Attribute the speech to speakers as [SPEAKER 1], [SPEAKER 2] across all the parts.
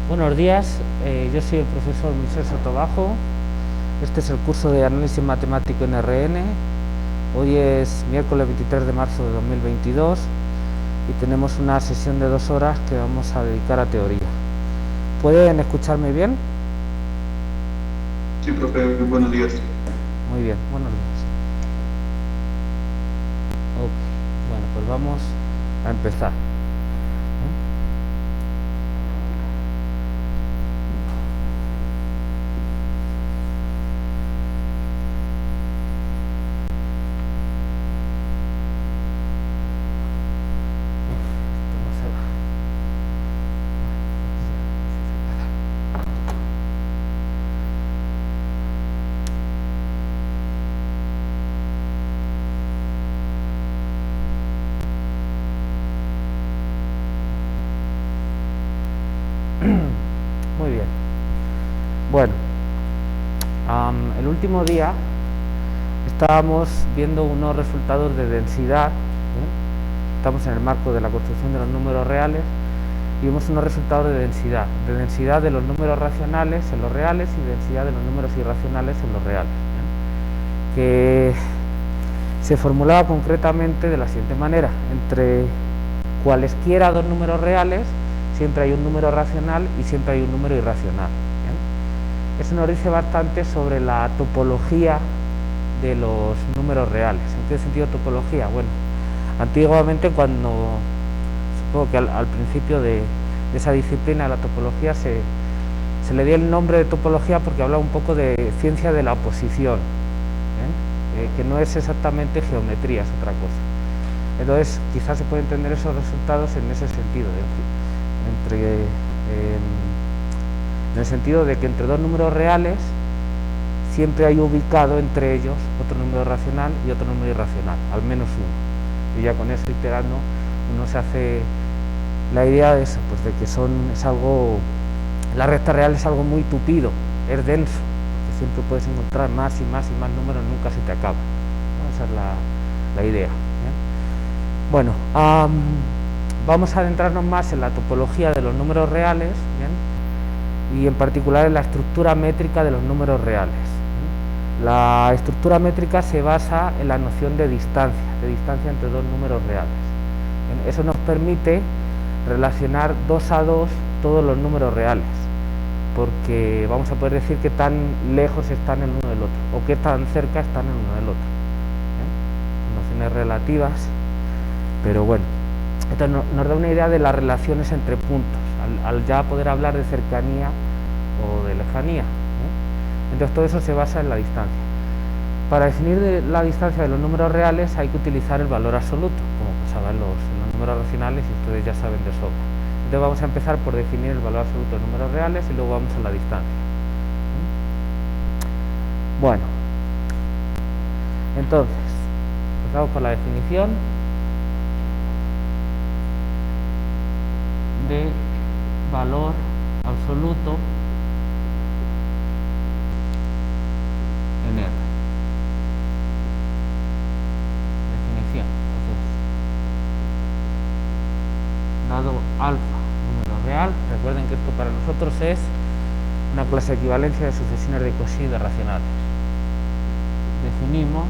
[SPEAKER 1] Buenos días, yo soy el profesor Michel Sotobajo. Este es el curso de análisis matemático en RN. Hoy es miércoles 23 de marzo de 2022 y tenemos una sesión de 2 horas que vamos a dedicar a teoría. ¿Pueden escucharme bien?
[SPEAKER 2] Sí, profe, buenos días.
[SPEAKER 1] Muy bien, buenos días. Ok, bueno, pues vamos a empezar. Muy bien. Bueno, el último día estábamos viendo unos resultados de densidad. Estamos en el marco de la construcción de los números reales y vimos unos resultados de densidad de los números racionales en los reales y densidad de los números irracionales en los reales, que se formulaba concretamente de la siguiente manera: entre cualesquiera dos números reales siempre hay un número racional y siempre hay un número irracional. Eso nos dice bastante sobre la topología de los números reales. ¿En qué sentido topología? Bueno, antiguamente, supongo que al principio de esa disciplina, la topología, se le dio el nombre de topología porque hablaba un poco de ciencia de la oposición, que no es exactamente geometría, es otra cosa. Entonces, quizás se pueden entender esos resultados en ese sentido, en el sentido de que entre dos números reales siempre hay ubicado entre ellos otro número racional y otro número irracional, al menos uno. Y ya con eso iterando uno se hace la idea de eso, pues de que la recta real es algo muy tupido, es denso, porque siempre puedes encontrar más y más y más números, nunca se te acaba, ¿no? Esa es la idea. Bueno, vamos a adentrarnos más en la topología de los números reales, y en particular en la estructura métrica de los números reales. La estructura métrica se basa en la noción de distancia entre dos números reales. Eso nos permite relacionar 2 a 2 todos los números reales, porque vamos a poder decir que tan lejos están el uno del otro o que tan cerca están el uno del otro. Nociones relativas, pero bueno, esto nos da una idea de las relaciones entre puntos, al ya poder hablar de cercanía o de lejanía. Entonces todo eso se basa en la distancia. Para definir la distancia de los números reales hay que utilizar el valor absoluto, como pasaba en los números racionales, y ustedes ya saben de sobra. Entonces vamos a empezar por definir el valor absoluto de números reales y luego vamos a la distancia. Bueno, entonces empezamos por la definición de valor absoluto en R. Definición. Entonces, dado alfa número real, recuerden que esto para nosotros es una clase de equivalencia de sucesiones de Cauchy de racionales. Definimos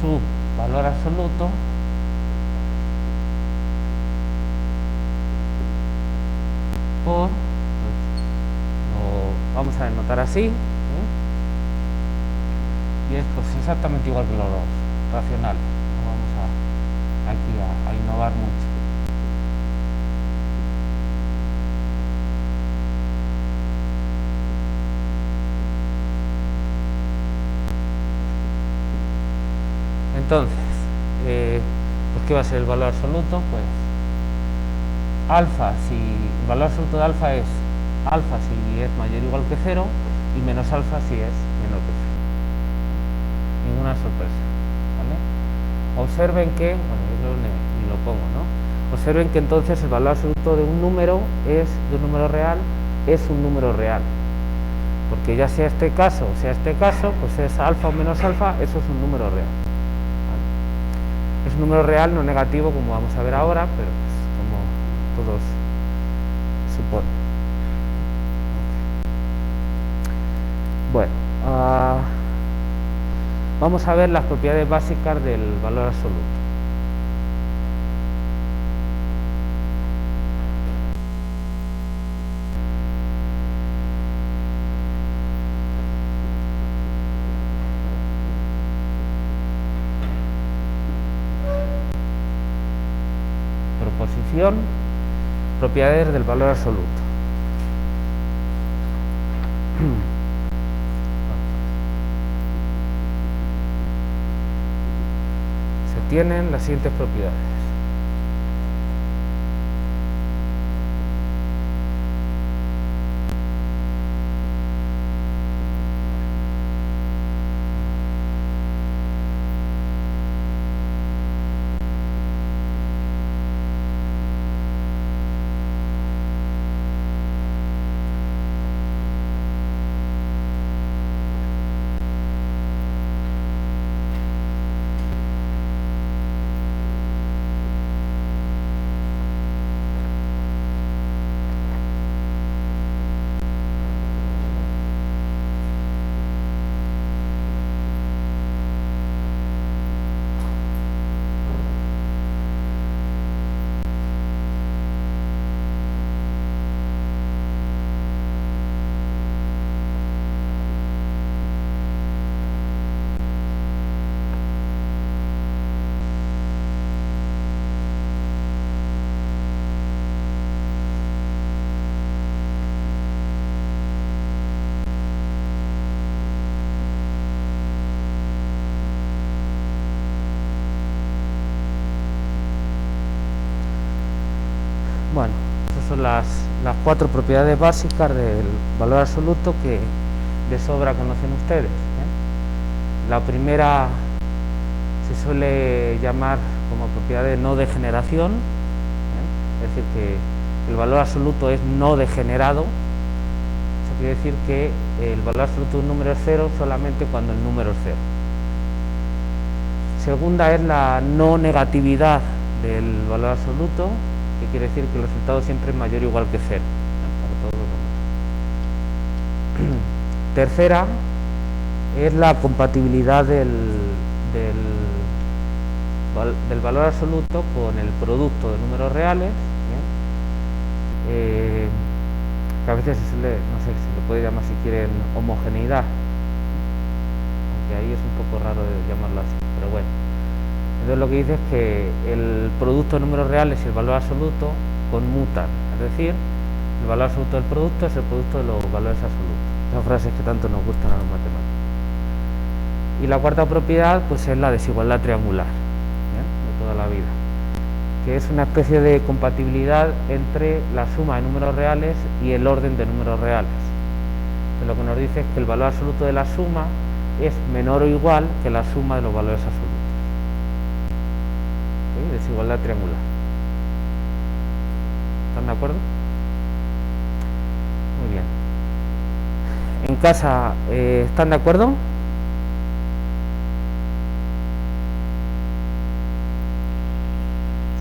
[SPEAKER 1] su valor absoluto por, lo vamos a denotar así, y es pues exactamente igual que los racionales. No vamos aquí a innovar mucho. Entonces, pues ¿qué va a ser el valor absoluto? Pues alfa, si el valor absoluto de alfa es alfa si es mayor o igual que 0 y menos alfa si es menor que 0. Ninguna sorpresa, ¿vale? Observen que, bueno, yo ni lo pongo, ¿no? Observen que entonces el valor absoluto de un número real es un número real, porque ya sea este caso o sea este caso, pues es alfa o menos alfa, eso es un número real, ¿vale? Es un número real no negativo, como vamos a ver ahora, pero pues, como todos suponen. Bueno, vamos a ver las propiedades básicas del valor absoluto. Proposición, propiedades del valor absoluto. Se tienen las siguientes propiedades. Bueno, esas son las 4 propiedades básicas del valor absoluto que de sobra conocen ustedes. La primera se suele llamar como propiedad de no degeneración, es decir, que el valor absoluto es no degenerado. Eso quiere decir que el valor absoluto de un número es cero solamente cuando el número es cero. Segunda es la no negatividad del valor absoluto, que quiere decir que el resultado siempre es mayor o igual que cero, para todos los números. Tercera es la compatibilidad del valor absoluto con el producto de números reales, que a veces se le puede llamar, si quieren, homogeneidad, aunque ahí es un poco raro de llamarlo así, pero bueno. Entonces lo que dice es que el producto de números reales y el valor absoluto conmutan, es decir, el valor absoluto del producto es el producto de los valores absolutos. Esas frases que tanto nos gustan a los matemáticos. Y la cuarta propiedad pues es la desigualdad triangular, de toda la vida, que es una especie de compatibilidad entre la suma de números reales y el orden de números reales. Entonces, lo que nos dice es que el valor absoluto de la suma es menor o igual que la suma de los valores absolutos. Desigualdad triangular. ¿Están de acuerdo? Muy bien. En casa, ¿están de acuerdo?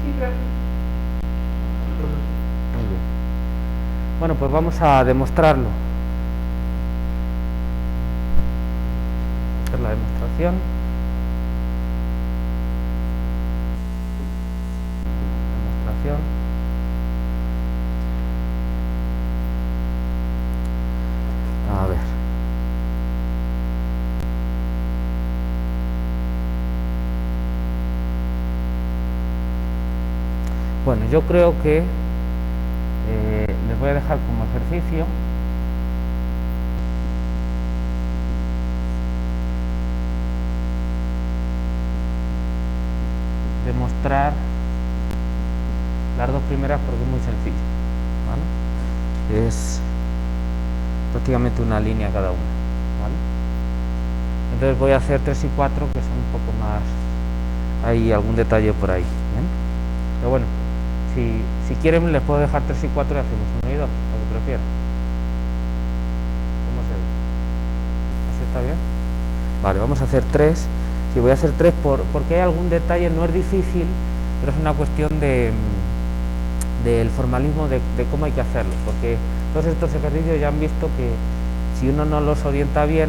[SPEAKER 2] Sí, profe.
[SPEAKER 1] Muy bien. Bueno, pues vamos a demostrarlo. Esta es la demostración. A ver. Bueno, yo creo que les voy a dejar como ejercicio demostrar las dos primeras porque es muy sencillo, ¿vale? Es prácticamente una línea cada una, ¿vale? Entonces voy a hacer 3 y 4 que son un poco más, hay algún detalle por ahí, ¿bien? Pero bueno, si quieren les puedo dejar 3 y 4 y hacemos 1 y 2, lo que prefieran. ¿Cómo se ve? ¿Así está bien? Vale, vamos a hacer 3. Sí, voy a hacer 3 porque hay algún detalle, no es difícil, pero es una cuestión de del formalismo de cómo hay que hacerlo, porque todos estos ejercicios ya han visto que si uno no los orienta bien,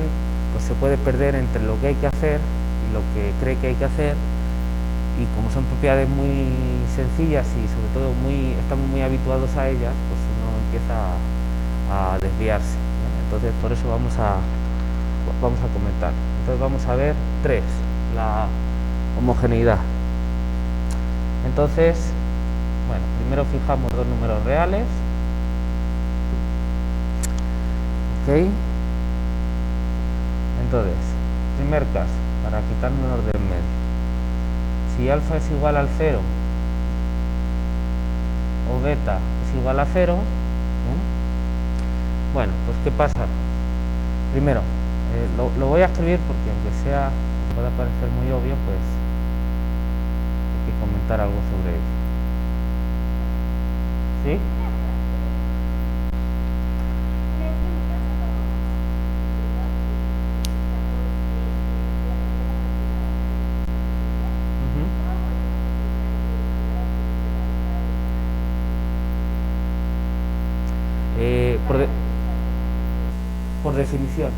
[SPEAKER 1] pues se puede perder entre lo que hay que hacer y lo que cree que hay que hacer, y como son propiedades muy sencillas y sobre todo estamos muy habituados a ellas, pues uno empieza a desviarse, ¿vale? Entonces por eso vamos a comentar. Entonces vamos a ver 3, la homogeneidad. Entonces, bueno, primero fijamos dos números reales, ¿ok? Entonces, primer caso, para quitarnos de en medio, si alfa es igual al 0 o beta es igual a 0, ¿bien? Bueno, pues ¿qué pasa? Primero, lo voy a escribir porque aunque pueda parecer muy obvio, pues hay que comentar algo sobre ello. ¿Sí? Por definición,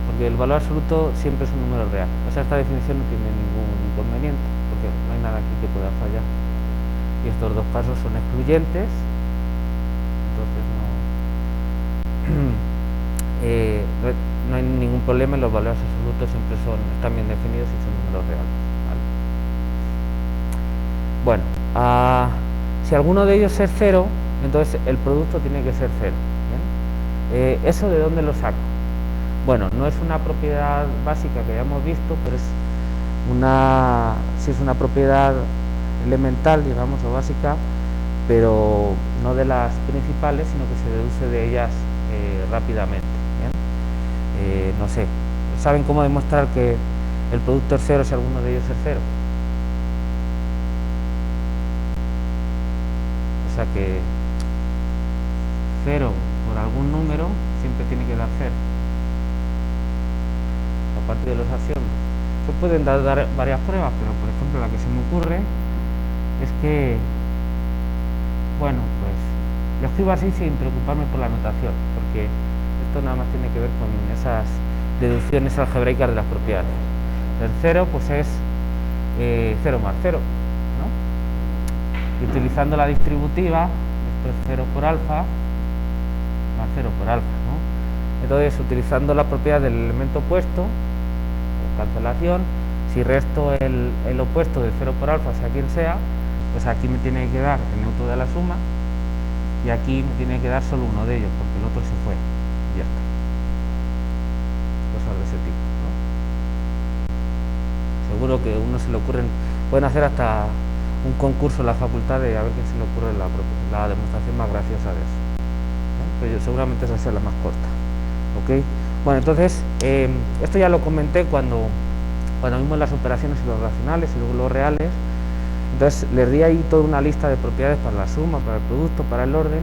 [SPEAKER 1] porque el valor absoluto siempre es un número real. O sea, esta definición no tiene ningún inconveniente, porque no hay nada aquí que pueda fallar. Y estos dos casos son excluyentes, entonces no hay ningún problema, y los valores absolutos siempre están bien definidos y son números reales, ¿vale? Bueno, si alguno de ellos es 0, entonces el producto tiene que ser 0. ¿Eso de dónde lo saco? Bueno, no es una propiedad básica que ya hemos visto, pero sí es una propiedad elemental, digamos, o básica, pero no de las principales, sino que se deduce de ellas rápidamente, ¿bien? No sé, ¿saben cómo demostrar que el producto es 0 si alguno de ellos es 0? O sea que 0 por algún número siempre tiene que dar 0, a partir de los axiomas. Se pueden dar varias pruebas, pero por ejemplo la que se me ocurre es que, bueno, pues lo escribo así sin preocuparme por la notación, porque esto nada más tiene que ver con esas deducciones algebraicas de las propiedades. El 0 pues es 0 más 0, ¿no? Y utilizando la distributiva, esto es 0 por alfa más 0 por alfa, ¿no? Entonces, utilizando la propiedad del elemento opuesto, o cancelación, si resto el opuesto de 0 por alfa, sea quien sea, pues aquí me tiene que dar el neutro de la suma, y aquí me tiene que dar solo uno de ellos, porque el otro se fue, y ya está. Cosas de ese tipo, ¿no? Seguro que a uno se le ocurren, pueden hacer hasta un concurso en la facultad de a ver quién se le ocurre la demostración más graciosa de eso. Pero seguramente esa sea la más corta, ¿ok? Bueno, entonces, esto ya lo comenté cuando vimos las operaciones y los racionales y luego los reales. Entonces, les di ahí toda una lista de propiedades para la suma, para el producto, para el orden,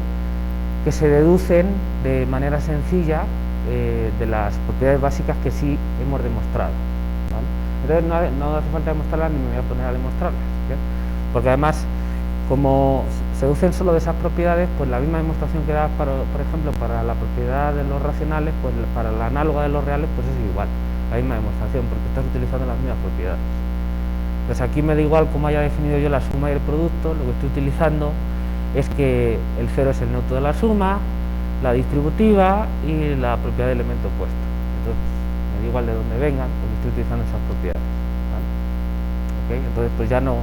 [SPEAKER 1] que se deducen de manera sencilla de las propiedades básicas que sí hemos demostrado, ¿vale? Entonces, no hace falta demostrarlas ni me voy a poner a demostrarlas, ¿bien? Porque además, como se deducen solo de esas propiedades, pues la misma demostración que da, por ejemplo, para la propiedad de los racionales, pues para la análoga de los reales, pues es igual, la misma demostración, porque estás utilizando las mismas propiedades. Pues aquí me da igual cómo haya definido yo la suma y el producto, lo que estoy utilizando es que el 0 es el neutro de la suma, la distributiva y la propiedad del elemento opuesto. Entonces, me da igual de dónde vengan, porque estoy utilizando esas propiedades, ¿vale? ¿Okay? Entonces, pues ya no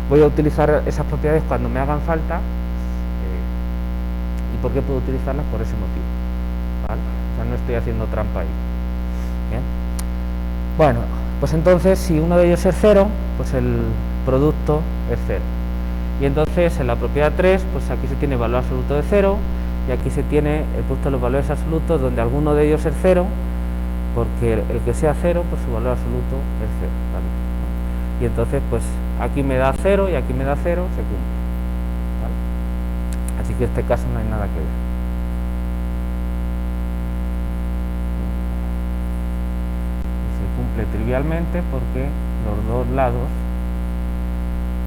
[SPEAKER 1] voy a utilizar esas propiedades cuando me hagan falta. ¿Y por qué puedo utilizarlas? Por ese motivo, ¿vale? O sea, no estoy haciendo trampa ahí. ¿Bien? Bueno, pues entonces si uno de ellos es 0, pues el producto es 0. Y entonces en la propiedad 3, pues aquí se tiene valor absoluto de 0, y aquí se tiene el producto de los valores absolutos donde alguno de ellos es 0, porque el que sea 0, pues su valor absoluto es 0, ¿vale? Y entonces pues aquí me da 0 y aquí me da 0, se cumple, ¿vale? Así que en este caso no hay nada que ver. Y se cumple trivialmente porque los dos lados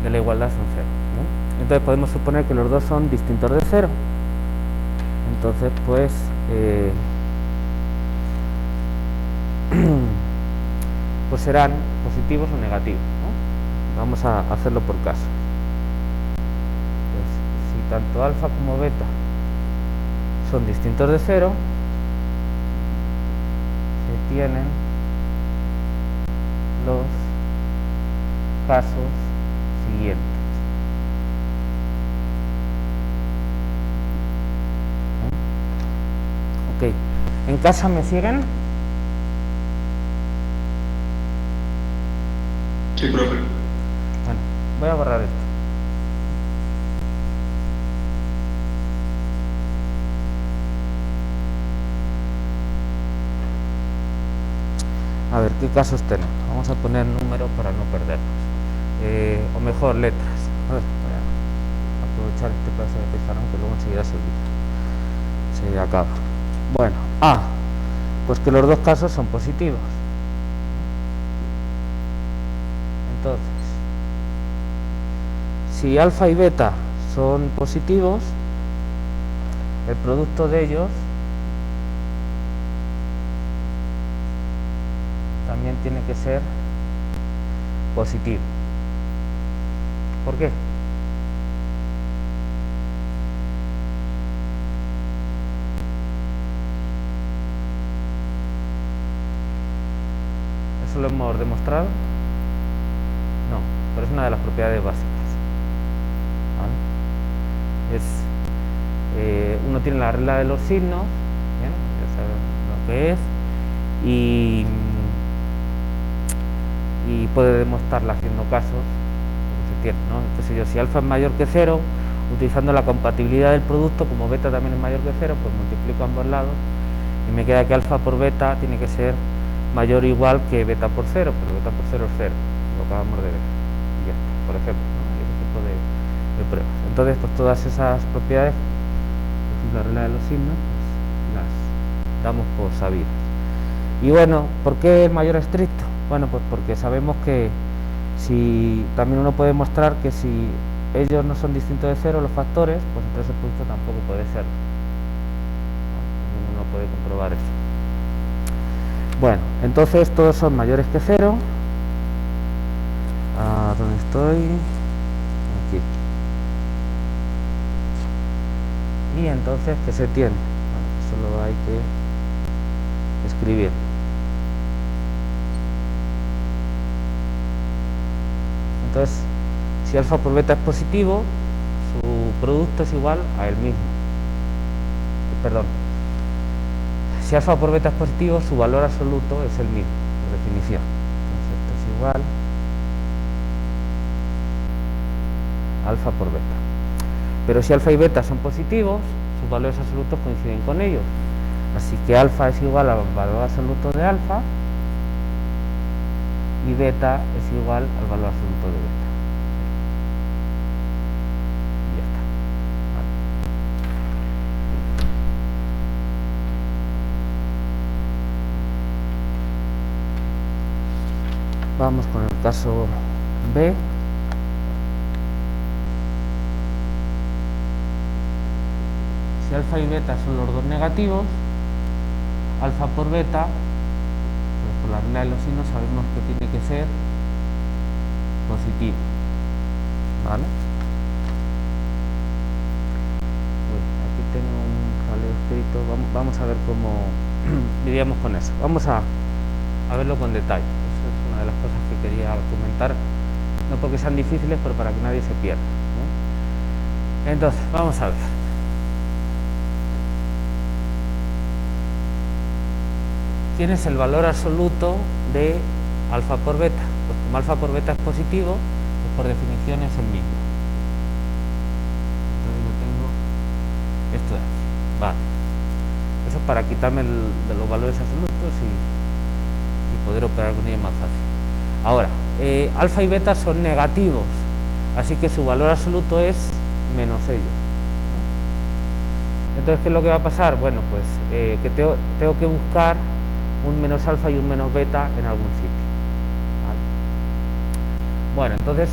[SPEAKER 1] de la igualdad son 0, ¿no? Entonces podemos suponer que los dos son distintos de cero. Entonces pues pues serán positivos o negativos, ¿no? Vamos a hacerlo por caso. Pues, si tanto alfa como beta son distintos de cero, se tienen los casos siguientes. Ok, ¿en casa me siguen?
[SPEAKER 2] Sí, profe.
[SPEAKER 1] Bueno, voy a borrar esto. A ver, ¿qué casos tenemos? Vamos a poner números para no perdernos. O mejor, letras. A ver, voy a aprovechar este pedazo de pizarrón que luego enseguida se acaba. Bueno, A. Pues que los dos casos son positivos. Entonces, si alfa y beta son positivos, el producto de ellos también tiene que ser positivo. ¿Por qué? ¿Eso lo hemos demostrado? No, pero es una de las propiedades básicas. ¿Vale? Uno tiene la regla de los signos, ¿bien? Ya saben lo que es, y puede demostrarla haciendo casos, se tiene, ¿no? Entonces si alfa es mayor que 0, utilizando la compatibilidad del producto, como beta también es mayor que 0, pues multiplico ambos lados y me queda que alfa por beta tiene que ser mayor o igual que beta por 0, pero beta por 0 es 0, lo acabamos de ver, y ya está, por ejemplo, ¿no? Ese tipo de pruebas. Entonces, pues todas esas propiedades, por ejemplo, la regla de los signos, pues las damos por sabidas. Y bueno, ¿por qué el mayor estricto? Bueno, pues porque sabemos que si también uno puede mostrar que si ellos no son distintos de 0, los factores, pues entonces el producto tampoco puede ser, ¿no? Uno puede comprobar eso. Bueno, entonces todos son mayores que 0. ¿Dónde estoy? Aquí. Y entonces, ¿qué se tiene? Bueno, solo hay que escribir. Entonces, si alfa por beta es positivo, su producto es igual a él mismo. Perdón. Si alfa por beta es positivo, su valor absoluto es el mismo, por definición. Entonces, esto es igual a alfa por beta. Pero si alfa y beta son positivos, sus valores absolutos coinciden con ellos. Así que alfa es igual al valor absoluto de alfa y beta es igual al valor absoluto de beta. Y ya está. Vale. Vamos con el caso B. Si alfa y beta son los dos negativos, alfa por beta, pues por la regla de los signos sabemos que tiene que ser positivo. ¿Vale? Uy, aquí tengo un jaleo escrito. Vamos a ver cómo lidiamos con eso. Vamos a verlo con detalle. Eso es una de las cosas que quería comentar, no porque sean difíciles, pero para que nadie se pierda, ¿no? Entonces, vamos a ver. ¿Quién es el valor absoluto de alfa por beta? Pues como alfa por beta es positivo, pues por definición es el mismo. Entonces yo tengo esto de aquí. Vale. Eso es para quitarme de los valores absolutos y poder operar con ellos más fácil. Ahora, alfa y beta son negativos, así que su valor absoluto es menos ellos. Entonces, ¿qué es lo que va a pasar? Bueno, pues que tengo que buscar un menos alfa y un menos beta en algún sitio. ¿Vale? Bueno, entonces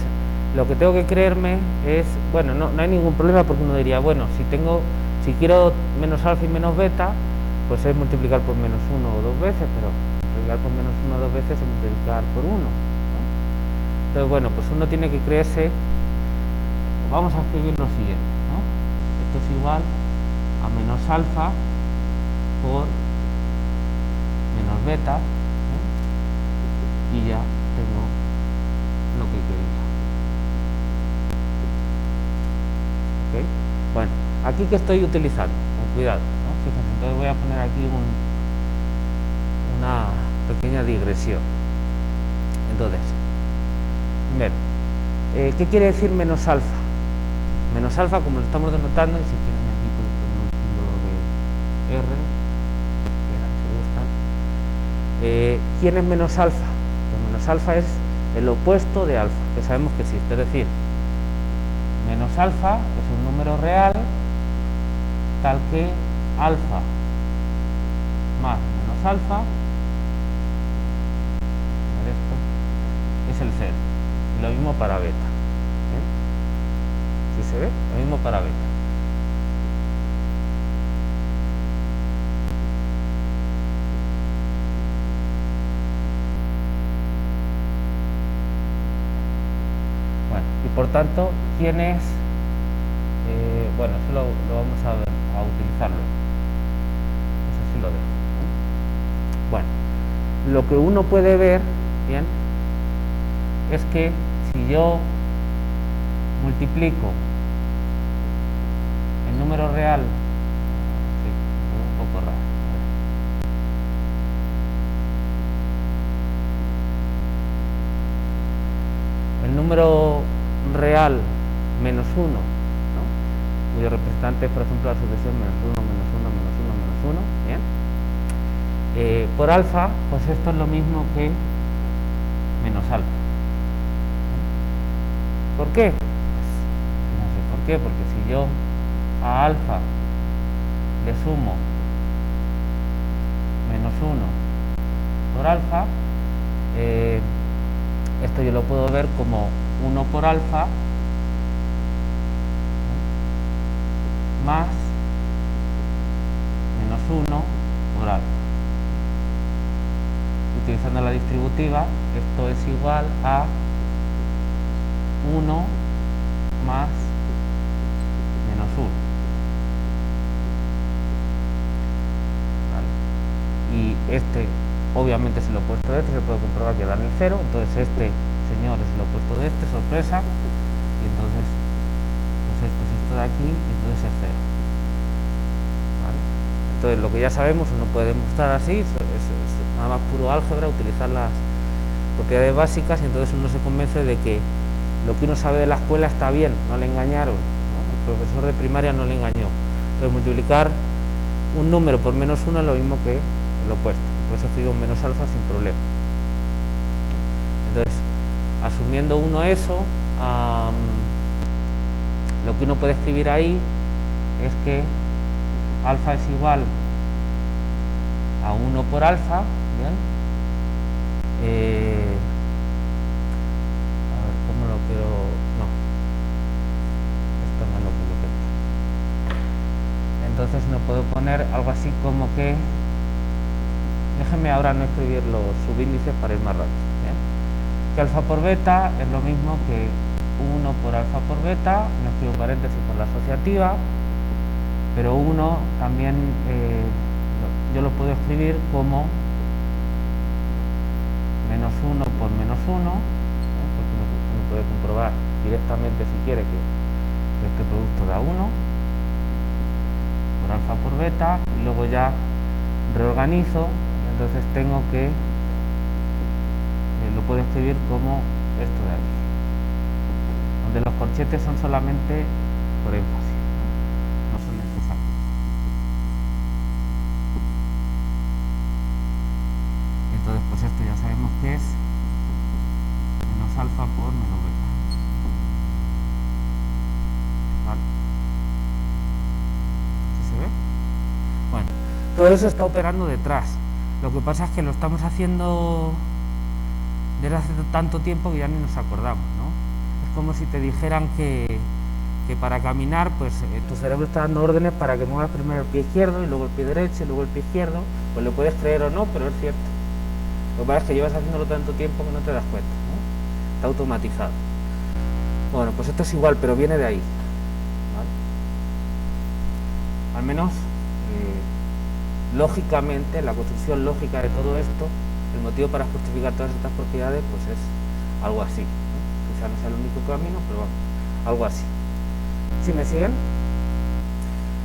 [SPEAKER 1] lo que tengo que creerme es, bueno, no hay ningún problema, porque uno diría, bueno, si quiero menos alfa y menos beta, pues es multiplicar por menos 1 o 2 veces, pero multiplicar por menos 1 o 2 veces es multiplicar por 1, ¿no? Entonces, bueno, pues uno tiene que creerse, vamos a escribir lo siguiente, ¿no? Esto es igual a menos alfa por menos beta, ¿eh? Y ya tengo lo que quería. ¿Ok? Bueno, aquí que estoy utilizando, con cuidado, ¿no? Fíjense, entonces voy a poner aquí una pequeña digresión. Entonces, ver, ¿qué quiere decir menos alfa? Menos alfa, como lo estamos denotando, y si quieren aquí puedo poner un símbolo de R, si gustan. ¿Quién es menos alfa? Pues menos alfa es el opuesto de alfa, que sabemos que existe, es decir, menos alfa es un número real tal que alfa más menos alfa, esto es el 0, y lo mismo para beta. ¿Sí se ve? Lo mismo para beta. Bueno, y por tanto, ¿quién es? Bueno, eso lo vamos a utilizarlo. Eso sí lo dejo. Bueno, lo que uno puede ver, bien, es que si yo multiplico el número real, sí, un poco raro, el número real menos 1, ¿no? Cuyo representante es, por ejemplo, la sucesión menos 1, menos 1, menos 1, menos 1, ¿bien? Por alfa, pues esto es lo mismo que menos alfa. ¿Por qué? Pues, fíjense, ¿por qué? Porque si yo a alfa le sumo menos 1 por alfa, esto yo lo puedo ver como 1 por alfa más menos 1 por alfa. Utilizando la distributiva, esto es igual a 1 más menos 1. ¿Vale? Y este, obviamente, es el opuesto de este, se puede comprobar que dan el 0, entonces este señor es el opuesto de este, sorpresa, y entonces pues esto es esto de aquí, y entonces es 0. ¿Vale? Entonces, lo que ya sabemos, uno puede demostrar así, es nada más puro álgebra, utilizar las propiedades básicas, y entonces uno se convence de que lo que uno sabe de la escuela está bien, no le engañaron, ¿no? El profesor de primaria no le engañó. Entonces, multiplicar un número por menos 1 es lo mismo que el opuesto, por eso escribo menos alfa sin problema. Entonces, asumiendo uno eso, lo que uno puede escribir ahí es que alfa es igual a 1 por alfa, ¿bien? A ver, ¿cómo lo quiero? No, esto no es lo que yo quería. Entonces no puedo poner algo así como que, déjenme ahora no escribir los subíndices para ir más rápido, ¿bien? Que alfa por beta es lo mismo que 1 por alfa por beta, no escribo paréntesis por la asociativa, pero 1 también yo lo puedo escribir como menos 1 por menos 1, porque uno puede comprobar directamente, si quiere, que este producto da 1 por alfa por beta, y luego ya reorganizo, y entonces tengo que lo puedo escribir como esto de aquí, donde los corchetes son solamente por énfasis, no son necesarios. Entonces, pues esto ya sabemos que es menos alfa por menos beta. ¿Vale? ¿Sí se ve? Bueno, todo eso está operando detrás. Lo que pasa es que lo estamos haciendo desde hace tanto tiempo que ya ni nos acordamos, ¿no? Es como si te dijeran que para caminar, pues tu cerebro está dando órdenes para que muevas primero el pie izquierdo y luego el pie derecho y luego el pie izquierdo. Pues lo puedes creer o no, pero es cierto. Lo que pasa es que llevas haciéndolo tanto tiempo que no te das cuenta, ¿no? Está automatizado. Bueno, pues esto es igual, pero viene de ahí, ¿vale? Al menos, lógicamente, la construcción lógica de todo esto, el motivo para justificar todas estas propiedades, pues es algo así, ¿no? Quizá no sea el único camino, pero vamos, algo así. ¿Sí me siguen?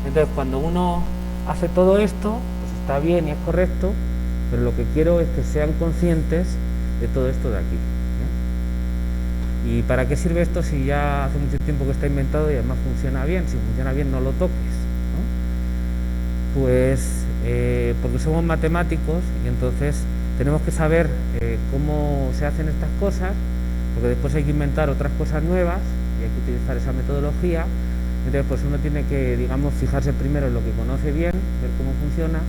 [SPEAKER 1] Entonces, cuando uno hace todo esto, pues está bien y es correcto, pero lo que quiero es que sean conscientes de todo esto de aquí. ¿Y para qué sirve esto si ya hace mucho tiempo que está inventado y además funciona bien? Si funciona bien, no lo toques, ¿no? Pues porque somos matemáticos y entonces tenemos que saber cómo se hacen estas cosas, porque después hay que inventar otras cosas nuevas y hay que utilizar esa metodología. Entonces pues uno tiene que, digamos, fijarse primero en lo que conoce bien, ver cómo funciona,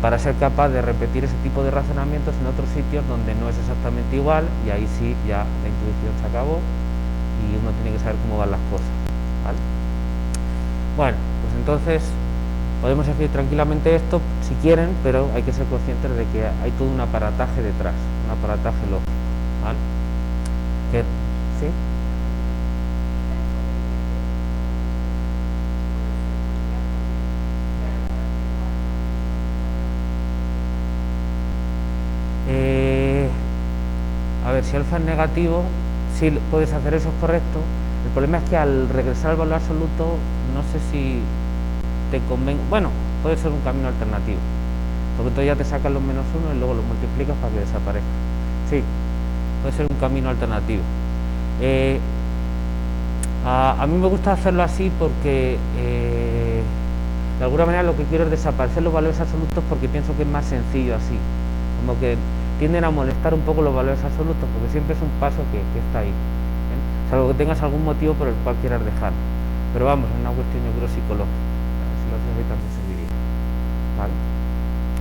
[SPEAKER 1] para ser capaz de repetir ese tipo de razonamientos en otros sitios donde no es exactamente igual, y ahí sí ya la intuición se acabó y uno tiene que saber cómo van las cosas, ¿vale? Bueno, pues entonces podemos escribir tranquilamente esto si quieren, pero hay que ser conscientes de que hay todo un aparataje detrás, un aparataje lógico, ¿vale? ¿Sí? A ver, si alfa es negativo, sí puedes hacer eso, es correcto. El problema es que al regresar al valor absoluto, no sé si te convenga. Bueno, puede ser un camino alternativo, porque entonces ya te sacas los menos uno y luego los multiplicas para que desaparezca. Sí, puede ser un camino alternativo. A mí me gusta hacerlo así porque de alguna manera lo que quiero es desaparecer los valores absolutos, porque pienso que es más sencillo así. Como que tienden a molestar un poco los valores absolutos, porque siempre es un paso que está ahí, ¿bien? Salvo que tengas algún motivo por el cual quieras dejarlo. Pero vamos, es una cuestión, yo creo, psicológica. Si lo haces ahí también serviría, ¿vale?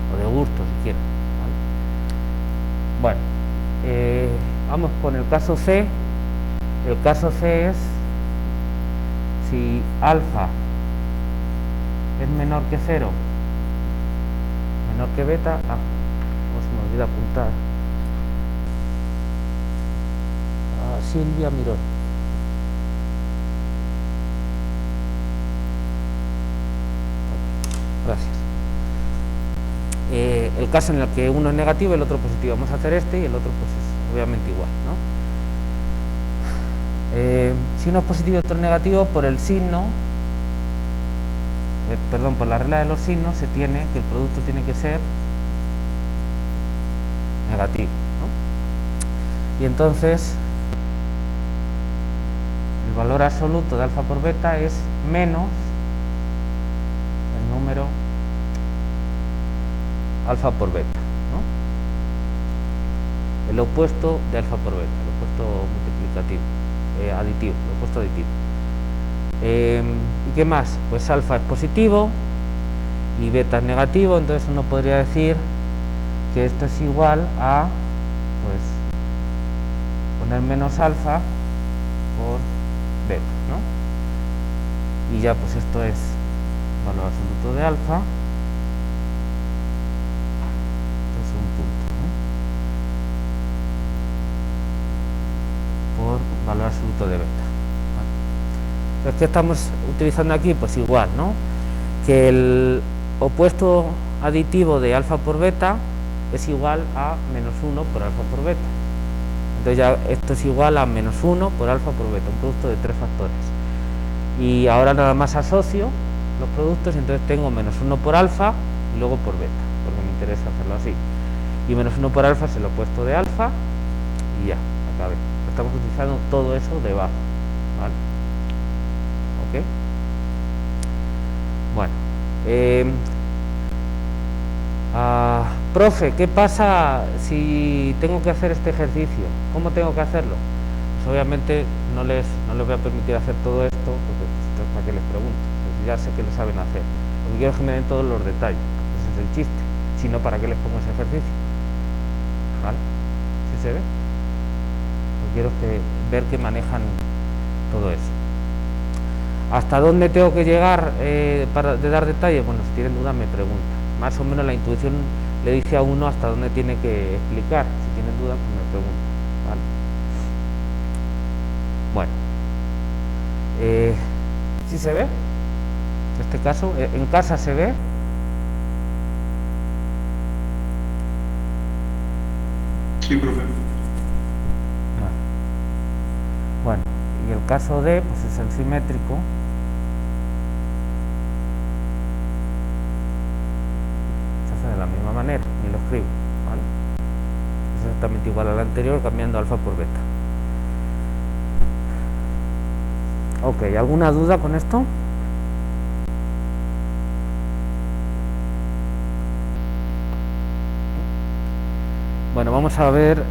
[SPEAKER 1] O de gusto, si quieres, ¿vale? Bueno, vamos con el caso C. El caso C es si alfa es menor que 0, menor que beta. Se me olvida apuntar. Silvia Miró. Gracias. El caso en el que uno es negativo y el otro positivo, vamos a hacer este y el otro pues es obviamente igual, ¿no? Si uno es positivo y otro es negativo, por el signo, por la regla de los signos, se tiene que el producto tiene que ser negativo, ¿no? Y entonces el valor absoluto de alfa por beta es menos el número alfa por beta, ¿no? El opuesto de alfa por beta, el opuesto multiplicativo, aditivo, el opuesto aditivo. ¿Y qué más? Pues alfa es positivo y beta es negativo, entonces uno podría decir que esto es igual a, pues, poner menos alfa por beta, ¿no? Y ya pues esto es valor absoluto de alfa, es un punto, ¿no? Por valor absoluto de beta, ¿vale? Entonces, ¿qué estamos utilizando aquí? Pues igual, ¿no? Que el opuesto aditivo de alfa por beta es igual a menos 1 por alfa por beta. Entonces ya esto es igual a menos 1 por alfa por beta, un producto de 3 factores. Y ahora nada más asocio los productos, y entonces tengo menos 1 por alfa y luego por beta, porque me interesa hacerlo así. Y menos 1 por alfa es el opuesto de alfa y ya, acabé. Estamos utilizando todo eso debajo, ¿vale? ¿Ok? Bueno. Profe, ¿qué pasa si tengo que hacer este ejercicio? ¿Cómo tengo que hacerlo? Pues obviamente no les voy a permitir hacer todo esto, porque esto es para que les pregunto. Ya sé que lo saben hacer. Lo que quiero es que me den todos los detalles. Ese es el chiste. Si no, ¿para qué les pongo ese ejercicio? ¿Vale? ¿Sí se ve? Lo que quiero ver que manejan todo eso. ¿Hasta dónde tengo que llegar para dar detalles? Bueno, si tienen dudas me preguntan. Más o menos la intuición le dice a uno hasta dónde tiene que explicar. Si tienen dudas, pues me preguntan, ¿vale? Bueno, ¿sí se ve? En este caso, en casa se ve.
[SPEAKER 2] Sí, profe.
[SPEAKER 1] Bueno, y el caso D, pues es el simétrico. Se hace de la misma manera, y lo escribo, ¿vale? Es exactamente igual al anterior, cambiando alfa por beta. Ok, ¿alguna duda con esto? Bueno, vamos a ver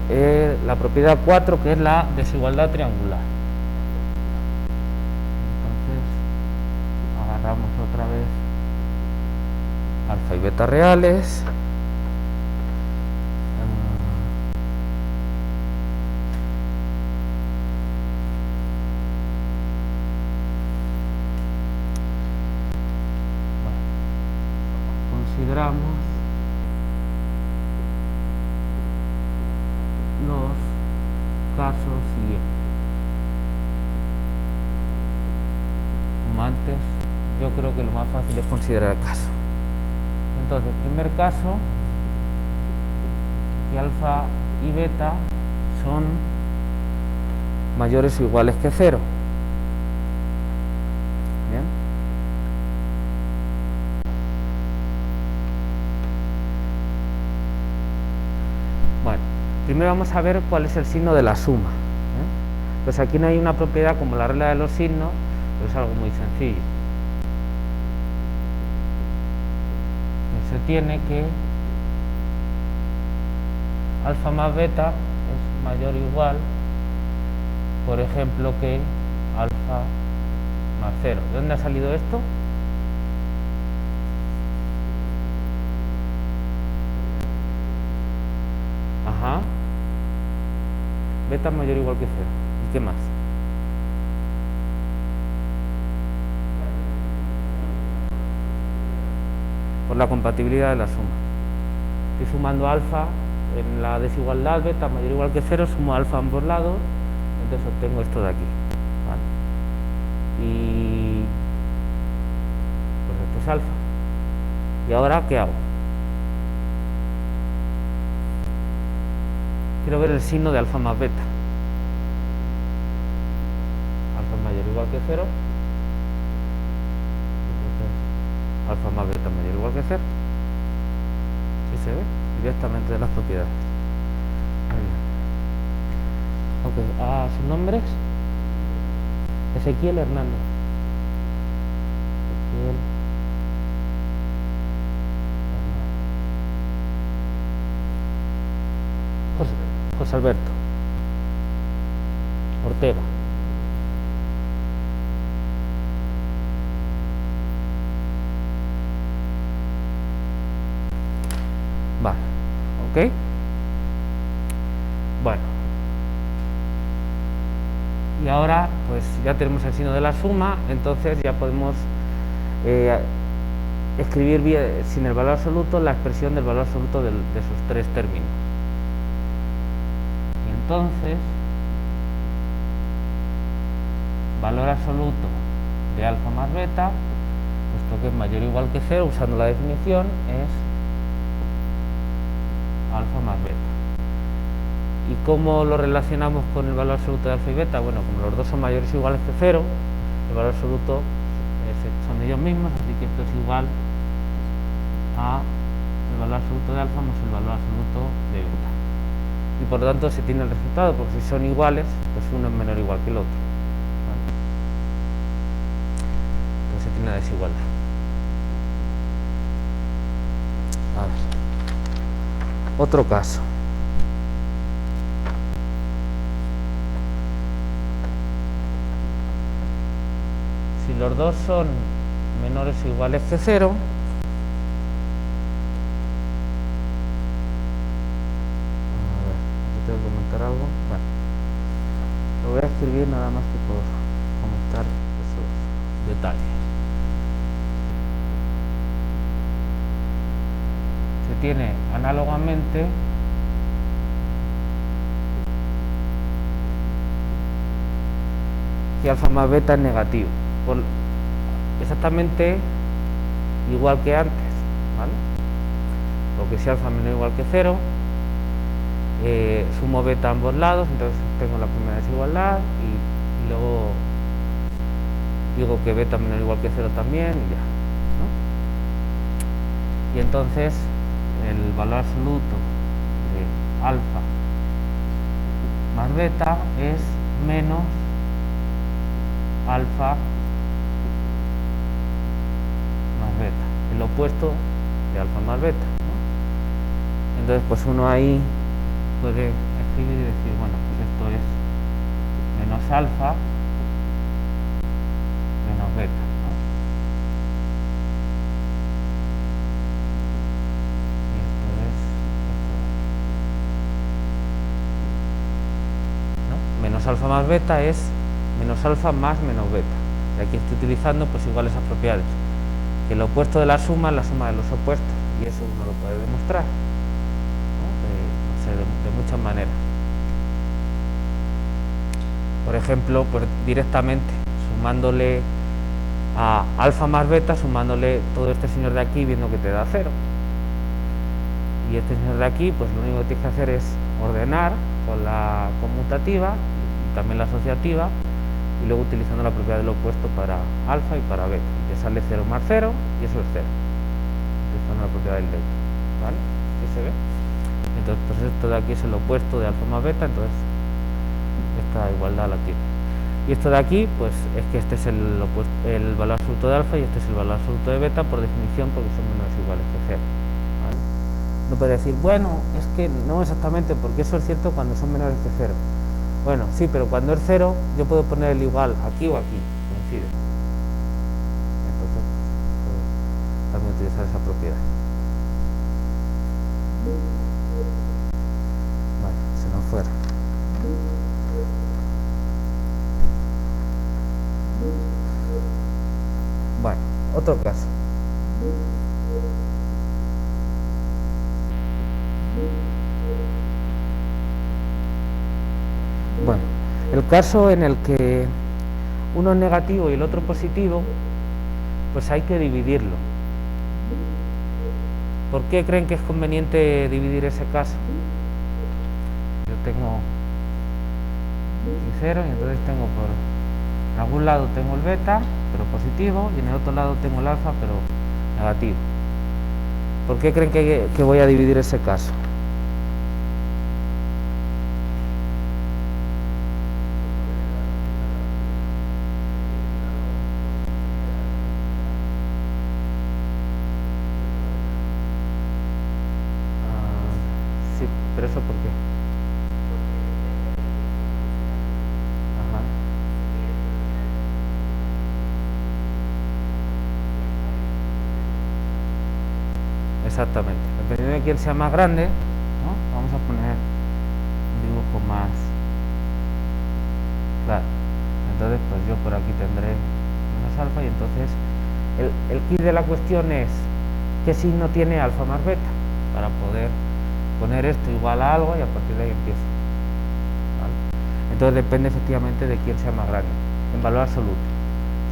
[SPEAKER 1] la propiedad 4, que es la desigualdad triangular. Entonces, agarramos otra vez alfa y beta reales. Bueno, consideramos los casos siguientes. Como antes, yo creo que lo más fácil es considerar el caso. Entonces, primer caso, que alfa y beta son mayores o iguales que 0. Bien. Bueno, primero vamos a ver cuál es el signo de la suma. Pues aquí no hay una propiedad como la regla de los signos, pero es algo muy sencillo. Se tiene que alfa más beta es mayor o igual, por ejemplo, que alfa más 0. ¿De dónde ha salido esto? Ajá. Beta mayor o igual que 0. ¿Y qué más? Por la compatibilidad de la suma. Estoy sumando alfa en la desigualdad, beta mayor o igual que 0, sumo alfa a ambos lados, entonces obtengo esto de aquí, ¿vale? Y pues esto es alfa. ¿Y ahora qué hago? Quiero ver el signo de alfa más beta. Alfa mayor o igual que 0. Alfa más beta mayor o igual que 0. ¿Sí se ve? Directamente de las propiedades. Muy bien. Ok, ¿sus nombres? Ezequiel Hernández. Ezequiel Hernández. José Alberto Ortega. Vale, ok. Bueno, y ahora pues ya tenemos el signo de la suma, entonces ya podemos escribir bien, sin el valor absoluto, la expresión del valor absoluto de esos tres términos. Y entonces, valor absoluto de alfa más beta, puesto que es mayor o igual que 0, usando la definición, es alfa más beta. ¿Y cómo lo relacionamos con el valor absoluto de alfa y beta? Bueno, como los dos son mayores o iguales que 0, el valor absoluto son ellos mismos, así que esto es igual a el valor absoluto de alfa más el valor absoluto de beta. Y por lo tanto se tiene el resultado, porque si son iguales, pues uno es menor o igual que el otro, ¿vale? Entonces se tiene la desigualdad. A ver. Otro caso. Si los dos son menores o iguales que 0, a ver, aquí tengo que comentar algo. Bueno, a escribir nada más que por comentar esos detalles. Se tiene análogamente que alfa más beta es negativo, exactamente igual que antes, ¿vale? Porque si alfa menor o igual que 0, sumo beta a ambos lados, entonces tengo la primera desigualdad y luego digo que beta menor o igual que 0 también y ya, ¿no? Y entonces el valor absoluto de alfa más beta es menos alfa más beta, el opuesto de alfa más beta, ¿no? Entonces pues uno ahí puede escribir y decir, bueno, pues esto es menos alfa menos beta, ¿no? Y esto es esto, ¿no? Menos alfa más beta es menos alfa más menos beta. Y aquí estoy utilizando pues iguales apropiados. Que el opuesto de la suma es la suma de los opuestos. Y eso uno lo puede demostrar, ¿no? No sé, de muchas maneras. Por ejemplo, pues directamente sumándole a alfa más beta, sumándole todo este señor de aquí, viendo que te da 0. Y este señor de aquí, pues lo único que tienes que hacer es ordenar con la conmutativa y también la asociativa, y luego utilizando la propiedad del opuesto para alfa y para beta, y te sale 0 más 0 y eso es 0, utilizando la propiedad del delta, ¿vale? ¿Sí se ve? Entonces pues esto de aquí es el opuesto de alfa más beta, entonces esta igualdad la tiene. Y esto de aquí pues es que este es el valor absoluto de alfa y este es el valor absoluto de beta por definición, porque son menores o iguales que 0, ¿vale? No puede decir, bueno, es que no exactamente, porque eso es cierto cuando son menores que 0. Bueno, sí, pero cuando es 0, yo puedo poner el igual aquí o aquí, coincide. Entonces, puedo también utilizar esa propiedad. Vale, se nos fuera. Bueno, otro caso. Bueno, el caso en el que uno es negativo y el otro positivo, pues hay que dividirlo. ¿Por qué creen que es conveniente dividir ese caso? Yo tengo y 0 y entonces tengo en algún lado tengo el beta, pero positivo, y en el otro lado tengo el alfa, pero negativo. ¿Por qué creen que voy a dividir ese caso? Sí, pero eso ¿por qué? Ajá. Exactamente, dependiendo de quién sea más grande, ¿no? Vamos a poner un dibujo más claro. Entonces pues yo por aquí tendré menos alfa, y entonces el kit de la cuestión es qué signo tiene alfa más beta, para poder poner esto igual a algo y a partir de ahí empiezo, ¿vale? Entonces depende efectivamente de quién sea más grande en valor absoluto,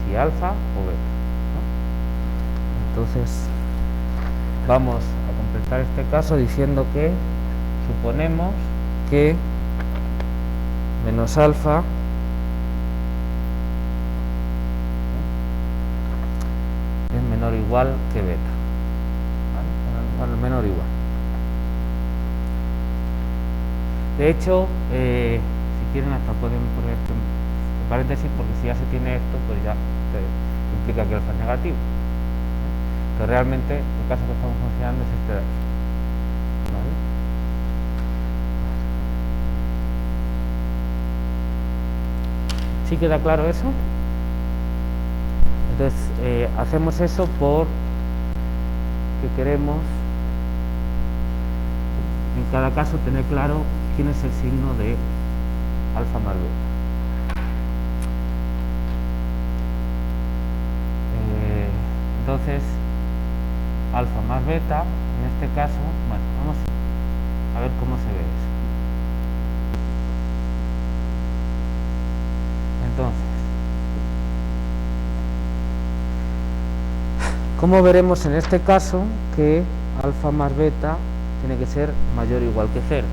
[SPEAKER 1] si alfa o beta, ¿no? Entonces vamos a completar este caso diciendo que suponemos que menos alfa es menor o igual que beta, ¿vale? Menor o igual. De hecho, si quieren hasta pueden poner esto en paréntesis, porque si ya se tiene esto, pues ya implica que alfa es negativo. Pero realmente el caso que estamos considerando es este de aquí, ¿vale? ¿Sí queda claro eso? Entonces hacemos eso porque queremos en cada caso tener claro quién es el signo de alfa más beta. Entonces, alfa más beta, en este caso, bueno, vamos a ver cómo se ve eso. Entonces, ¿cómo veremos en este caso que alfa más beta tiene que ser mayor o igual que 0?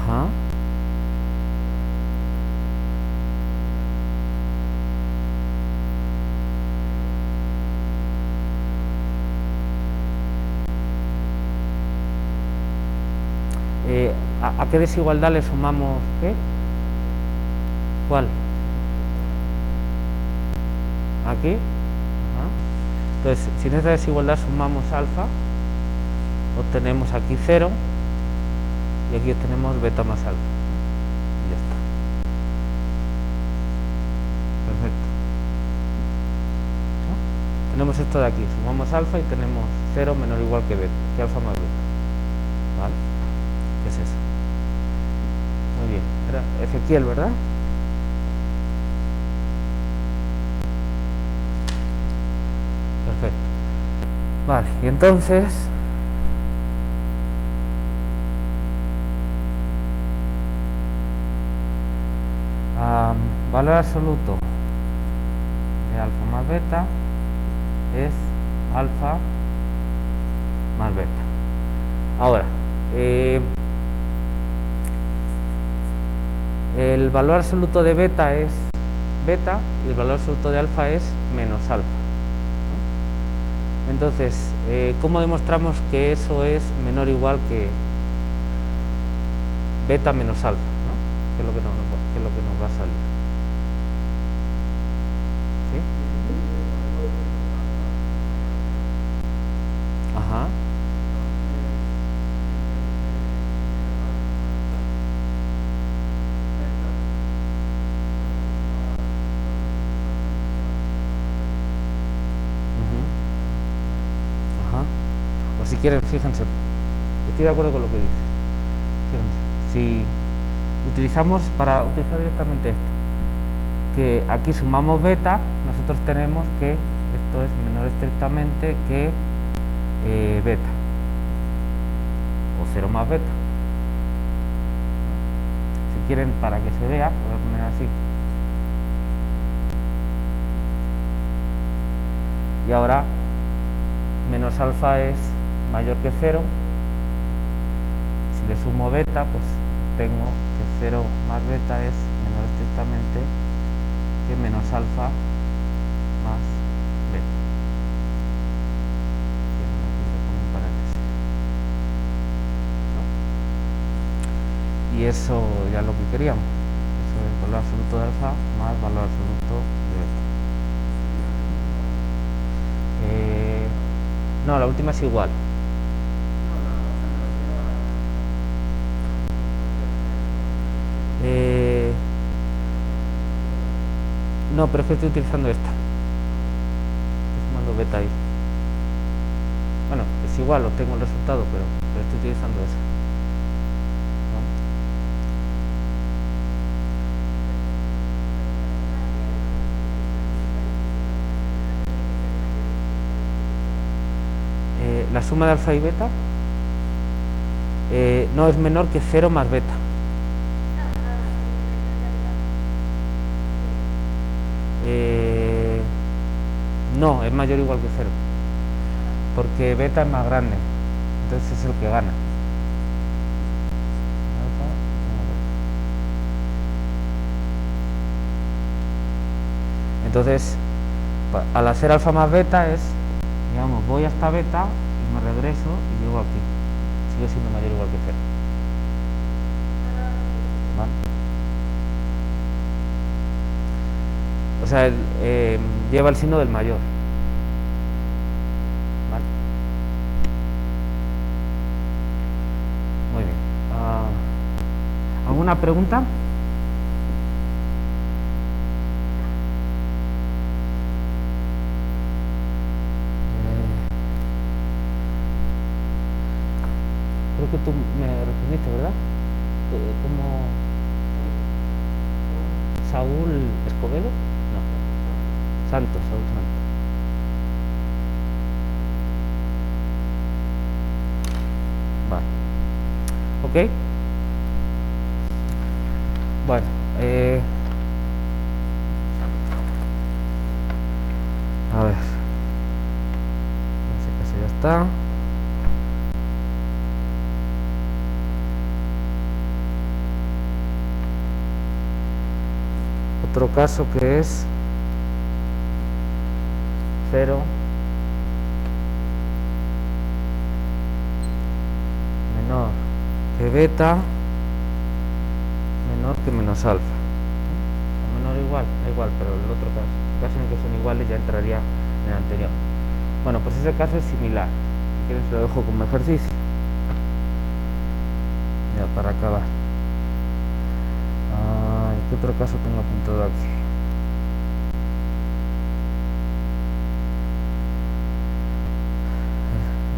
[SPEAKER 1] Ajá. ¿A qué desigualdad le sumamos qué? ¿Cuál? ¿Aquí? Ajá. Entonces, si en esta desigualdad sumamos alfa, obtenemos aquí 0 y aquí obtenemos beta más alfa. Y ya está. Perfecto. ¿No? Tenemos esto de aquí, sumamos alfa y tenemos 0 menor o igual que beta, que alfa más beta. ¿Vale? ¿Qué es eso? Muy bien. Era Ezequiel, ¿verdad? Perfecto. Vale, y entonces valor absoluto de alfa más beta es alfa más beta. Ahora, el valor absoluto de beta es beta y el valor absoluto de alfa es menos alfa, ¿no? Entonces, ¿cómo demostramos que eso es menor o igual que beta menos alfa, ¿no? ¿Qué es lo que nos va a salir? ¿Sí? Ajá. O si quieren, fíjense, estoy de acuerdo con lo que dice. Fíjense, si utilizamos, para utilizar directamente esto, que aquí sumamos beta, nosotros tenemos que esto es menor estrictamente que beta, o 0 más beta. Si quieren, para que se vea, voy a poner así. Y ahora, menos alfa es mayor que 0. Si le sumo beta, pues tengo que 0 más beta es menor estrictamente que menos alfa más beta. Y eso ya es lo que queríamos. Eso es valor absoluto de alfa más valor absoluto de beta. No, la última es igual. No, pero es que estoy utilizando esta. Estoy sumando beta ahí. Bueno, es igual, obtengo el resultado, pero estoy utilizando esa. La suma de alfa y beta no es menor que 0 más beta. No, es mayor o igual que 0, porque beta es más grande, entonces es el que gana. Entonces, al hacer alfa más beta es, digamos, voy hasta beta y me regreso y llego aquí. Sigue siendo mayor o igual que 0. ¿Vale? O sea, lleva el signo del mayor. ¿Vale? ¿Alguna pregunta? Creo que tú me respondiste, ¿verdad? ¿Cómo? ¿Saúl Escobedo? No. Santos, Saúl Santos. Vale. ¿Ok? Bueno, a ver. En ese caso ya está. Otro caso que es 0 menor que beta menor que menos alfa, o menor o igual, da igual, pero el otro caso, el caso en el que son iguales ya entraría en el anterior. Bueno, pues ese caso es similar. Si quieres lo dejo como ejercicio ya para acabar. ¿Qué otro caso tengo apuntado aquí?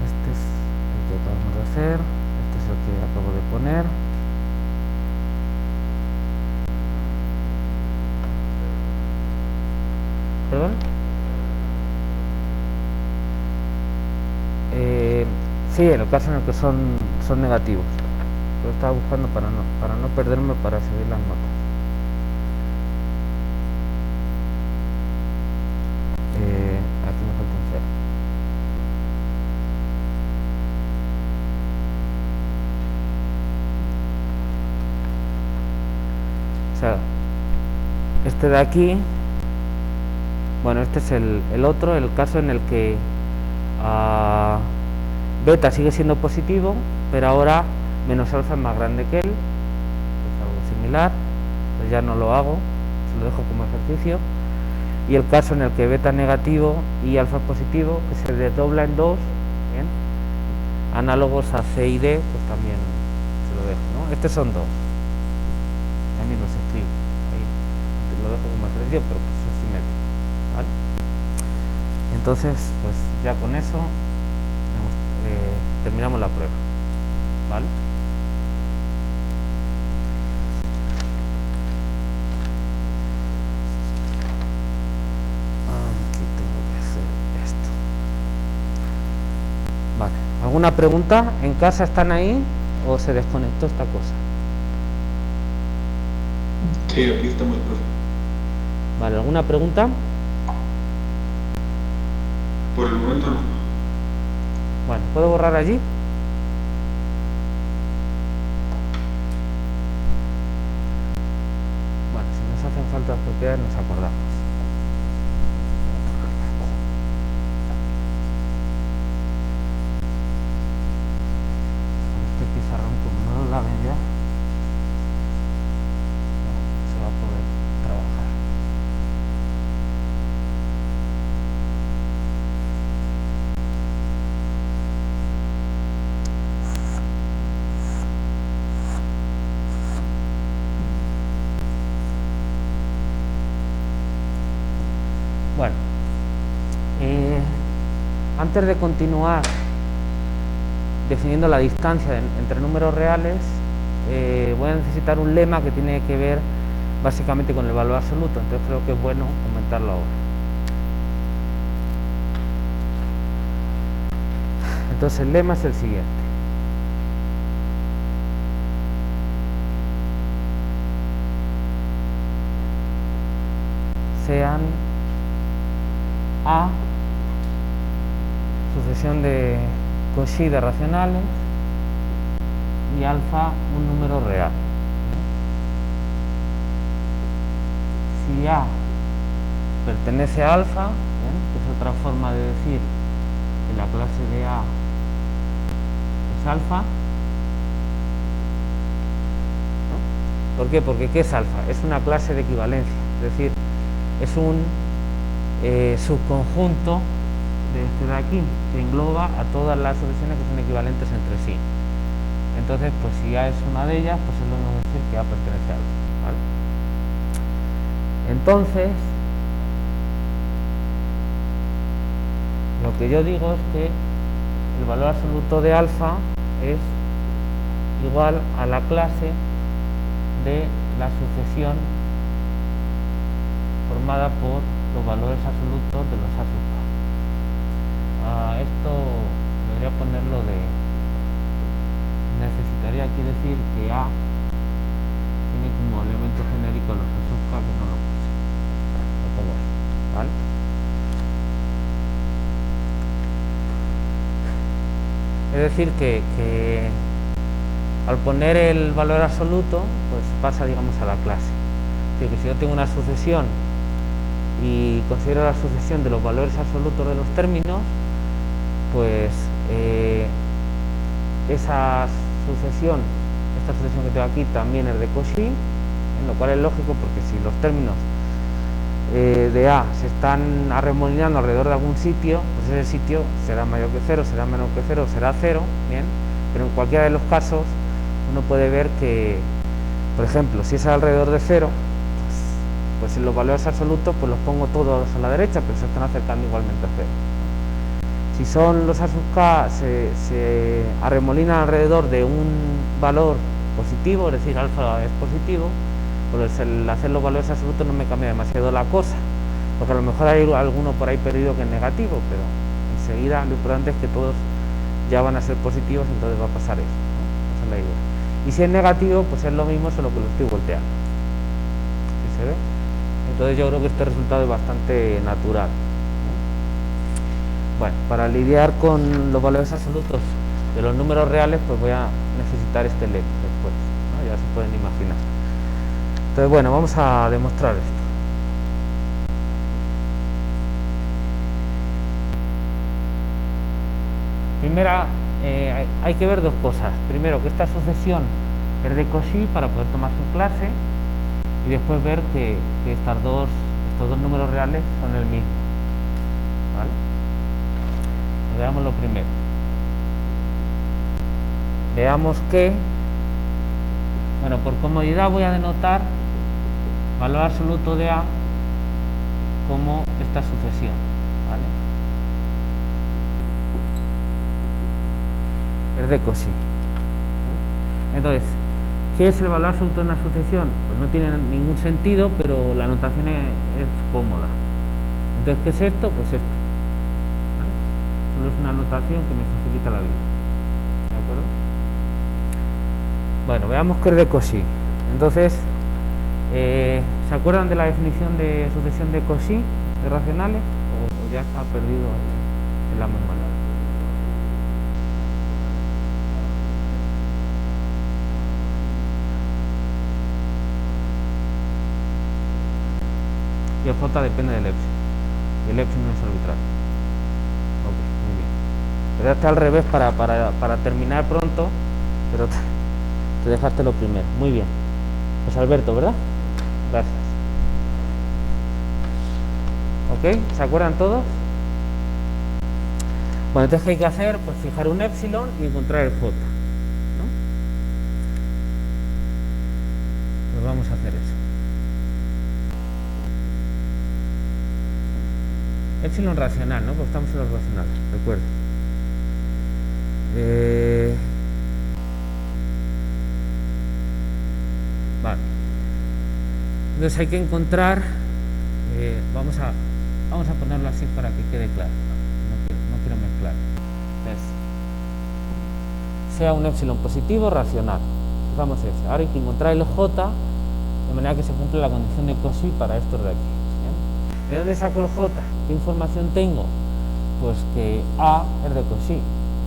[SPEAKER 1] Este es el que acabamos de hacer, este es el que acabo de poner. ¿Perdón? Sí, en el caso en el que son negativos. Lo estaba buscando para no perderme, para seguir las notas. Aquí me falta un 0. O sea, este de aquí, bueno, este es el otro, el caso en el que beta sigue siendo positivo, pero ahora menos alfa es más grande que él. Es algo similar, pues ya no lo hago, se lo dejo como ejercicio. Y el caso en el que beta es negativo y alfa es positivo, que se desdobla en 2, ¿bien? Análogos a C y D, pues también se lo dejo, ¿no? Estos son 2. También los escribo ahí, lo dejo como ejercicio, pero pues es simétrico, ¿vale? Entonces, pues ya con eso terminamos la prueba, ¿vale? Aquí tengo que hacer esto. Vale. ¿Alguna pregunta? ¿En casa están ahí o se desconectó esta cosa?
[SPEAKER 2] Sí, aquí estamos, profe.
[SPEAKER 1] Vale, ¿alguna pregunta?
[SPEAKER 2] Por el momento no.
[SPEAKER 1] Bueno, ¿puedo borrar allí? Bueno, si nos hacen falta las propiedades nos acordamos. Este pizarrón, como no lo laven ya, no se va a poder trabajar. Bueno, antes de continuar definiendo la distancia entre números reales, voy a necesitar un lema que tiene que ver básicamente con el valor absoluto, entonces creo que es bueno comentarlo ahora. Entonces el lema es el siguiente: sean A sucesión de Cauchy de racionales y alfa un número real. Si A pertenece a alfa, que es otra forma de decir que la clase de A es alfa, ¿no? ¿Por qué? Porque ¿qué es alfa? Es una clase de equivalencia, es decir, es un subconjunto de este de aquí, que engloba a todas las sucesiones que son equivalentes entre sí. Entonces, pues si A es una de ellas, pues es lo mismo decir que A pertenece a alfa, ¿vale? Entonces, lo que yo digo es que el valor absoluto de alfa es igual a la clase de la sucesión formada por los valores absolutos de los A sub k. Esto debería ponerlo de... Necesitaría aquí decir que A tiene como elemento genérico los A sub k, que no lo puse. Lo pongo ahí, ¿vale? Es decir que al poner el valor absoluto, pues pasa, digamos, a la clase. Es decir, que si yo tengo una sucesión y considero la sucesión de los valores absolutos de los términos, pues esta sucesión que tengo aquí también es de Cauchy, en lo cual es lógico porque si los términos de A se están arremolinando alrededor de algún sitio, pues ese sitio será mayor que 0, será menor que 0, será 0, bien, pero en cualquiera de los casos uno puede ver que, por ejemplo, si es alrededor de 0, pues en los valores absolutos pues los pongo todos a la derecha, pero se están acercando igualmente a 0. Si son los A sub k se arremolinan alrededor de un valor positivo, es decir, alfa es positivo, pues el hacer los valores absolutos no me cambia demasiado la cosa, porque a lo mejor hay alguno por ahí perdido que es negativo, pero enseguida lo importante es que todos ya van a ser positivos, entonces va a pasar eso, ¿no? Esa es la idea. Y si es negativo, pues es lo mismo, solo que lo estoy volteando. ¿Sí se ve? Entonces yo creo que este resultado es bastante natural, ¿no? Bueno, para lidiar con los valores absolutos de los números reales, pues voy a necesitar este lep después, ¿no? Ya se pueden imaginar. Entonces, bueno, vamos a demostrar esto. Primera, hay que ver dos cosas. Primero, que esta sucesión es de Cauchy para poder tomar su clase, y después ver que estos dos números reales son el mismo, ¿vale? Veamos lo primero. Veamos que, bueno, por comodidad voy a denotar valor absoluto de A como esta sucesión, ¿vale? Es de Cauchy. Entonces, ¿qué es el valor absoluto de una sucesión? Pues no tiene ningún sentido, pero la notación es cómoda. Entonces, ¿qué es esto? Pues esto, ¿vale? Solo es una notación que me facilita la vida, ¿de acuerdo? Bueno, veamos qué es de Cauchy. Entonces, ¿se acuerdan de la definición de sucesión de Cauchy de racionales? ¿O ya está perdido en la memoria? Y el J depende del epsilon, y el epsilon es arbitral. Ok, muy bien. Pero está al revés para terminar pronto, pero te dejaste lo primero. Muy bien. Pues Alberto, ¿verdad? Gracias. ¿Ok? ¿Se acuerdan todos? Bueno, entonces ¿qué hay que hacer? Pues fijar un epsilon y encontrar el J, ¿no? Pues vamos a hacer eso. Epsilon racional, ¿no? Porque estamos en los racionales, recuerden. Vale. Entonces hay que encontrar, vamos a ponerlo así para que quede claro. No quiero mezclar. Entonces, sea un epsilon positivo racional. Fijamos eso. Ahora hay que encontrar el J de manera que se cumple la condición de Cauchy para estos de aquí. ¿De dónde saco el J? ¿Qué información tengo? Pues que A es de Cauchy.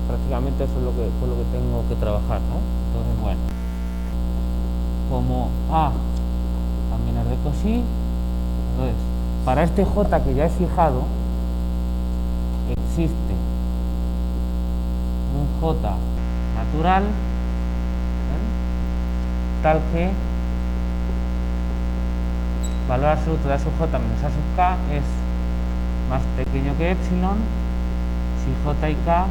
[SPEAKER 1] Prácticamente eso es lo que tengo que trabajar, ¿no? Entonces, bueno, como A también es de Cauchy, entonces, para este J que ya he fijado, existe un J natural, tal que valor absoluto de A sub J menos A sub K es más pequeño que epsilon si J y K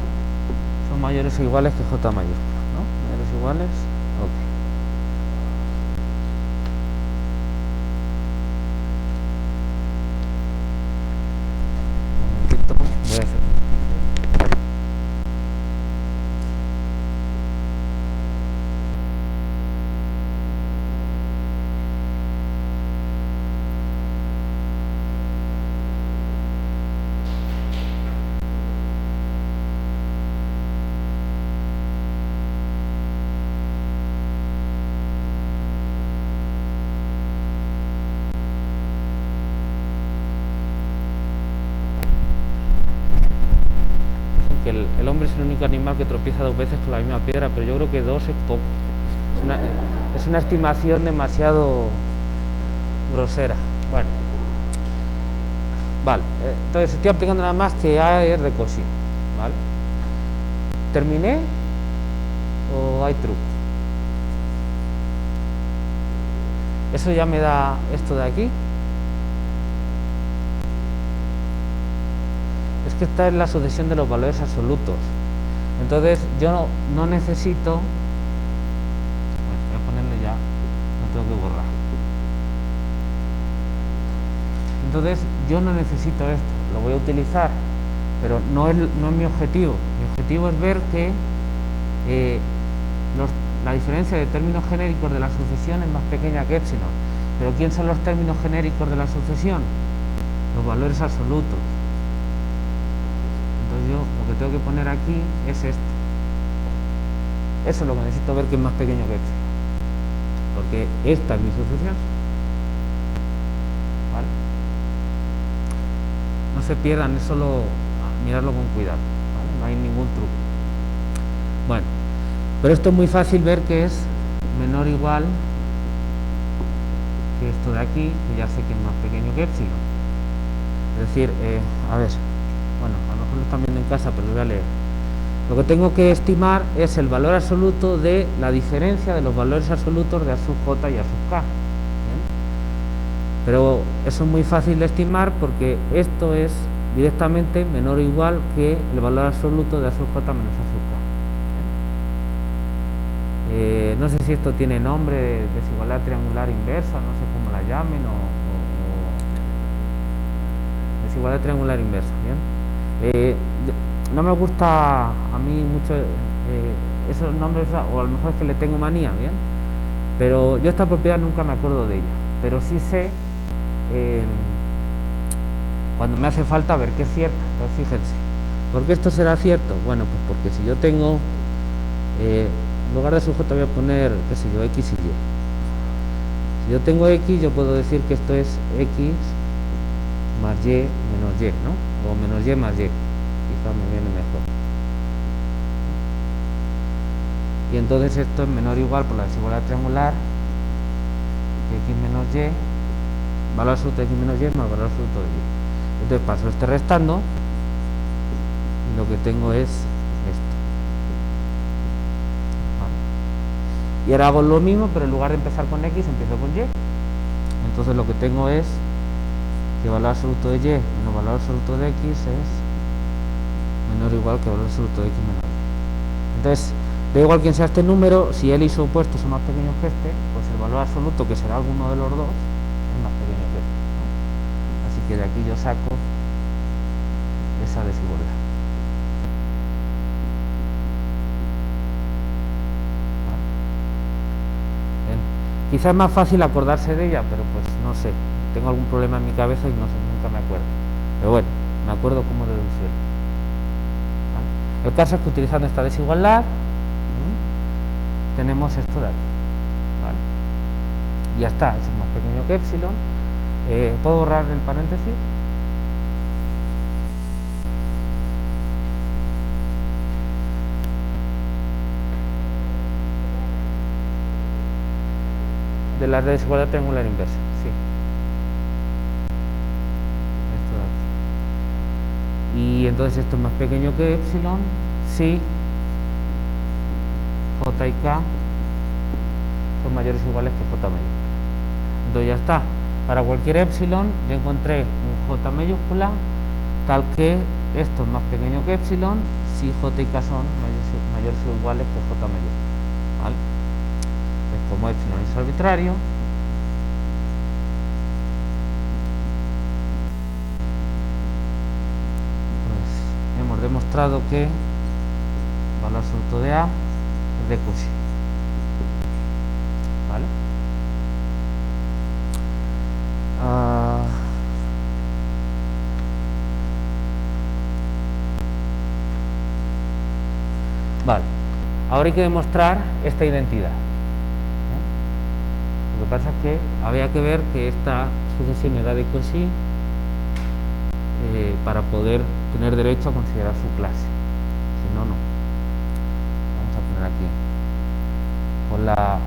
[SPEAKER 1] son mayores o iguales que J mayúscula, ¿no? Mayores o iguales. Ok. Un momentito, voy a hacer. Que el hombre es el único animal que tropieza 2 veces con la misma piedra, pero yo creo que 2 es poco. Es una estimación demasiado grosera. Bueno, vale, entonces estoy aplicando nada más que A es de Cauchy, ¿vale? ¿Terminé o hay truco? Eso ya me da esto de aquí. Es que esta es la sucesión de los valores absolutos. Entonces yo no necesito, voy a ponerle ya, no tengo que borrar. Entonces yo no necesito esto, lo voy a utilizar, pero no es mi objetivo. Mi objetivo es ver que la diferencia de términos genéricos de la sucesión es más pequeña que epsilon. Pero ¿quién son los términos genéricos de la sucesión? Los valores absolutos. Entonces yo lo que tengo que poner aquí es esto. Eso es lo que necesito ver que es más pequeño que epsilon, porque esta es mi sucesión, ¿vale? No se pierdan, es solo mirarlo con cuidado, ¿vale? No hay ningún truco. Bueno, pero esto es muy fácil ver que es menor o igual que esto de aquí, que ya sé que es más pequeño que epsilon. Es decir, a ver, bueno, a lo mejor lo están viendo en casa, pero lo voy a leer. Lo que tengo que estimar es el valor absoluto de la diferencia de los valores absolutos de A sub j y A sub k. ¿Bien? Pero eso es muy fácil de estimar porque esto es directamente menor o igual que el valor absoluto de A sub j menos A sub k. No sé si esto tiene nombre de desigualdad triangular inversa, no sé cómo la llamen, o desigualdad triangular inversa. ¿Bien? No me gusta a mí mucho esos nombres, o a lo mejor es que le tengo manía, ¿bien? Pero yo esta propiedad nunca me acuerdo de ella, pero sí sé cuando me hace falta ver que es cierta. Entonces fíjense, ¿por qué esto será cierto? Bueno, pues porque si yo tengo en lugar de sujeto voy a poner, qué sé yo, x y y. Si yo tengo x, yo puedo decir que esto es x más y menos y, ¿no? O menos y más y. Quizá me viene mejor. Y entonces esto es menor o igual por la desigualdad triangular que x menos y, valor absoluto de x menos y más valor absoluto de y. Entonces paso este restando y lo que tengo es esto. Vale. Y ahora hago lo mismo, pero en lugar de empezar con x empiezo con y. Entonces lo que tengo es que valor absoluto de y menos valor absoluto de x es menor o igual que valor absoluto de x menos y. Entonces, da igual quién sea este número, si él y su opuesto son más pequeños que este, pues el valor absoluto, que será alguno de los dos, es más pequeño que este, ¿no? Así que de aquí yo saco esa desigualdad. ¿Vale? Bien. Quizás es más fácil acordarse de ella, pero pues no sé, tengo algún problema en mi cabeza y no sé, nunca me acuerdo. Pero bueno, me acuerdo cómo deducirlo. ¿Vale? El caso es que utilizando esta desigualdad tenemos esto de aquí, ¿vale? Ya está, es más pequeño que epsilon. ¿Puedo borrar el paréntesis? De la desigualdad triangular inversa, sí. Esto de aquí. Y entonces esto es más pequeño que epsilon si J y K son mayores o iguales que J mayúscula. Entonces ya está. Para cualquier epsilon yo encontré un J mayúscula tal que esto es más pequeño que epsilon si J y K son mayores o iguales que J mayúscula. ¿vale? Pues como epsilon es arbitrario, pues hemos demostrado que el valor absoluto de A es de Cauchy, ¿vale? Vale, ahora hay que demostrar esta identidad. Lo que pasa es que había que ver que esta sucesión era de Cauchy para poder tener derecho a considerar su clase. Si no, no. Vamos a poner aquí. Con la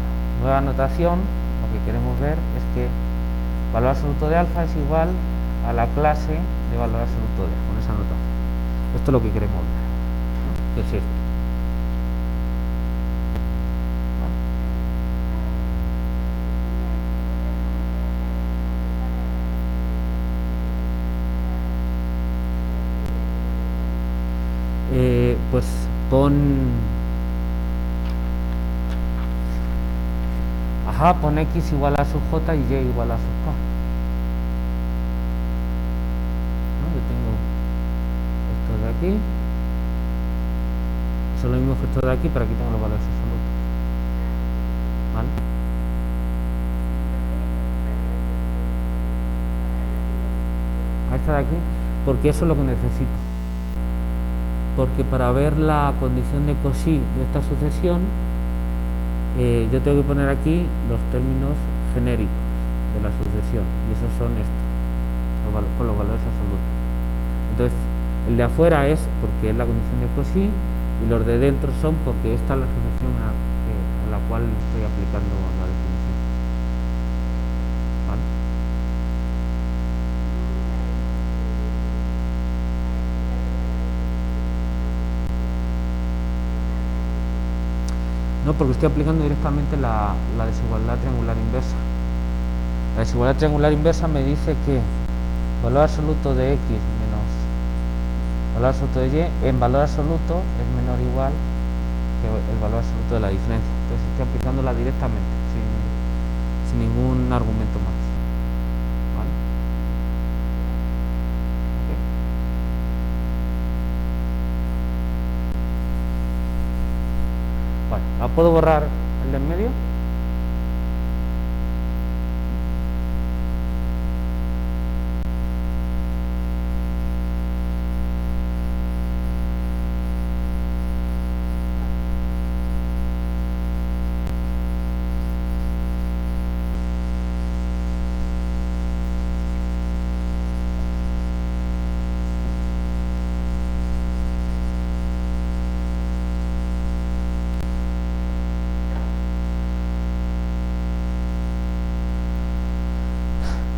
[SPEAKER 1] nueva notación, lo que queremos ver es que el valor absoluto de alfa es igual a la clase de valor absoluto de A, con esa notación. Esto es lo que queremos ver, ¿no? ¿Qué es esto? Pues pon x igual a sub j y y igual a sub k, ¿no? Yo tengo esto de aquí, son los mismos que esto de aquí, pero aquí tengo los valores absolutos, ¿vale? A esta de aquí, porque eso es lo que necesito. Porque para ver la condición de Cauchy de esta sucesión, yo tengo que poner aquí los términos genéricos de la sucesión, y esos son estos, con los valores absolutos. Entonces, el de afuera es porque es la condición de Cauchy, y los de dentro son porque esta es la sucesión a la cual estoy aplicando la definición, ¿vale? No, porque estoy aplicando directamente la desigualdad triangular inversa. La desigualdad triangular inversa me dice que el valor absoluto de x menos el valor absoluto de y en valor absoluto es menor o igual que el valor absoluto de la diferencia. Entonces estoy aplicándola directamente, sin ningún argumento más, ¿vale? ¿Okay? Vale, ¿la puedo borrar el de en medio?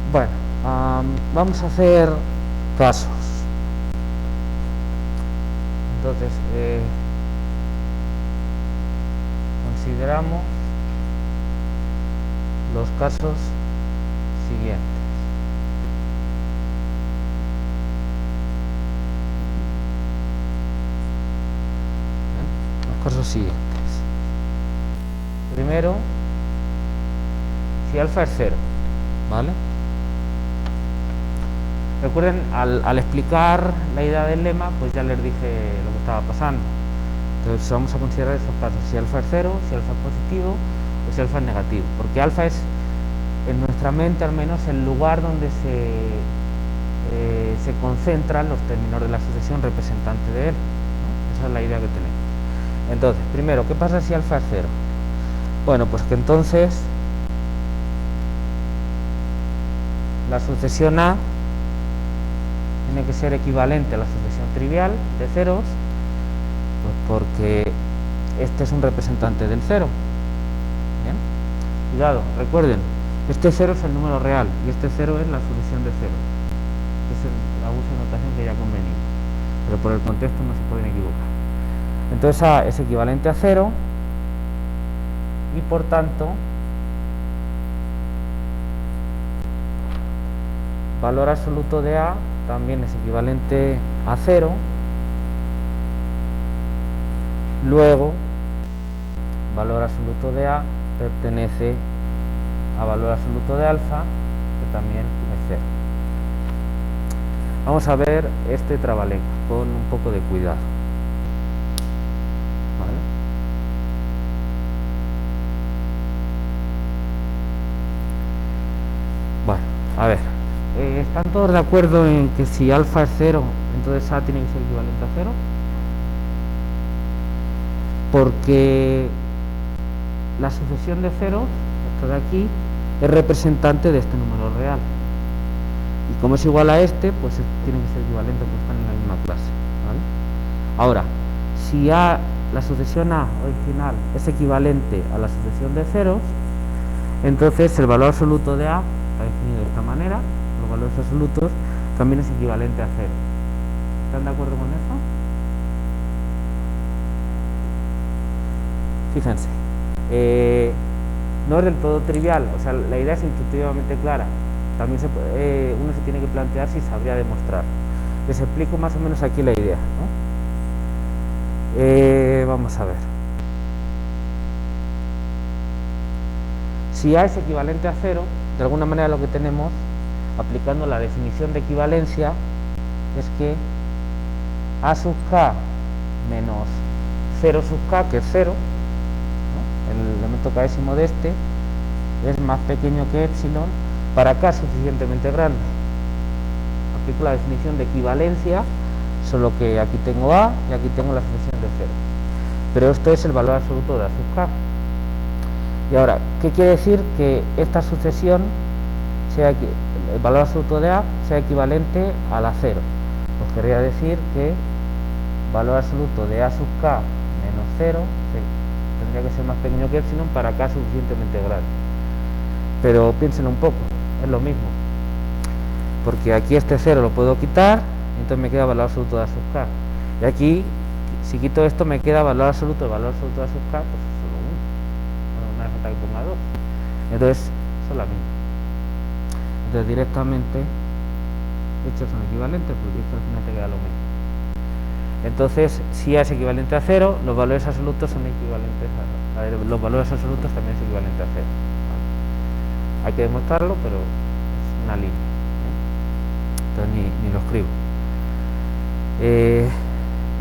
[SPEAKER 1] Bueno, vamos a hacer casos. Entonces, consideramos los casos siguientes. Los casos siguientes. Primero, si alfa es 0, ¿vale? Recuerden, al explicar la idea del lema, pues ya les dije lo que estaba pasando. Entonces vamos a considerar esos casos, si alfa es 0, si alfa es positivo o si alfa es negativo, porque alfa es, en nuestra mente al menos, el lugar donde se concentran los términos de la sucesión representante de él, ¿no? Esa es la idea que tenemos. Entonces, primero, ¿qué pasa si alfa es 0? Bueno, pues que entonces la sucesión A tiene que ser equivalente a la sucesión trivial de ceros, pues porque este es un representante del 0. ¿Bien? Cuidado, recuerden, este 0 es el número real y este 0 es la sucesión de 0. Ese es el uso de notación que ya convenimos, pero por el contexto no se pueden equivocar. Entonces A es equivalente a 0 y por tanto valor absoluto de A también es equivalente a 0. Luego valor absoluto de A pertenece a valor absoluto de alfa, que también es 0. Vamos a ver este trabalenguas con un poco de cuidado. ¿Vale? Bueno, a ver, ¿están todos de acuerdo en que si alfa es 0, entonces A tiene que ser equivalente a 0? Porque la sucesión de ceros, esto de aquí, es representante de este número real. Y como es igual a este, pues tiene que ser equivalente porque están en la misma clase. ¿Vale? Ahora, si A, la sucesión A original es equivalente a la sucesión de ceros, entonces el valor absoluto de A está definido de esta manera, los valores absolutos también es equivalente a 0. ¿Están de acuerdo con eso? Fíjense, no es del todo trivial, o sea, la idea es intuitivamente clara. También uno se tiene que plantear si sabría demostrar. Les explico más o menos aquí la idea, ¿no? Vamos a ver. Si A es equivalente a 0, de alguna manera lo que tenemos, aplicando la definición de equivalencia, es que A sub k menos 0 sub k, que es 0, el elemento késimo de este, es más pequeño que epsilon para k suficientemente grande. Aplico la definición de equivalencia, solo que aquí tengo A y aquí tengo la sucesión de 0. Pero esto es el valor absoluto de A sub k. Y ahora, ¿qué quiere decir? Que esta sucesión, el valor absoluto de A, sea equivalente a la 0. Pues querría decir que valor absoluto de A sub k menos 0 tendría que ser más pequeño que epsilon para k suficientemente grande. Pero piénsenlo un poco, es lo mismo, porque aquí este 0 lo puedo quitar, entonces me queda valor absoluto de A sub k, y aquí, si quito esto, me queda valor absoluto de A sub k, pues es solo 1, no hace falta que ponga 2, entonces son la misma. Entonces directamente estos son equivalentes, porque esto al final te queda lo mismo. Entonces, si A es equivalente a 0, los valores absolutos son equivalentes los valores absolutos también es equivalente a 0. ¿Vale? Hay que demostrarlo, pero es una línea, entonces ni lo escribo.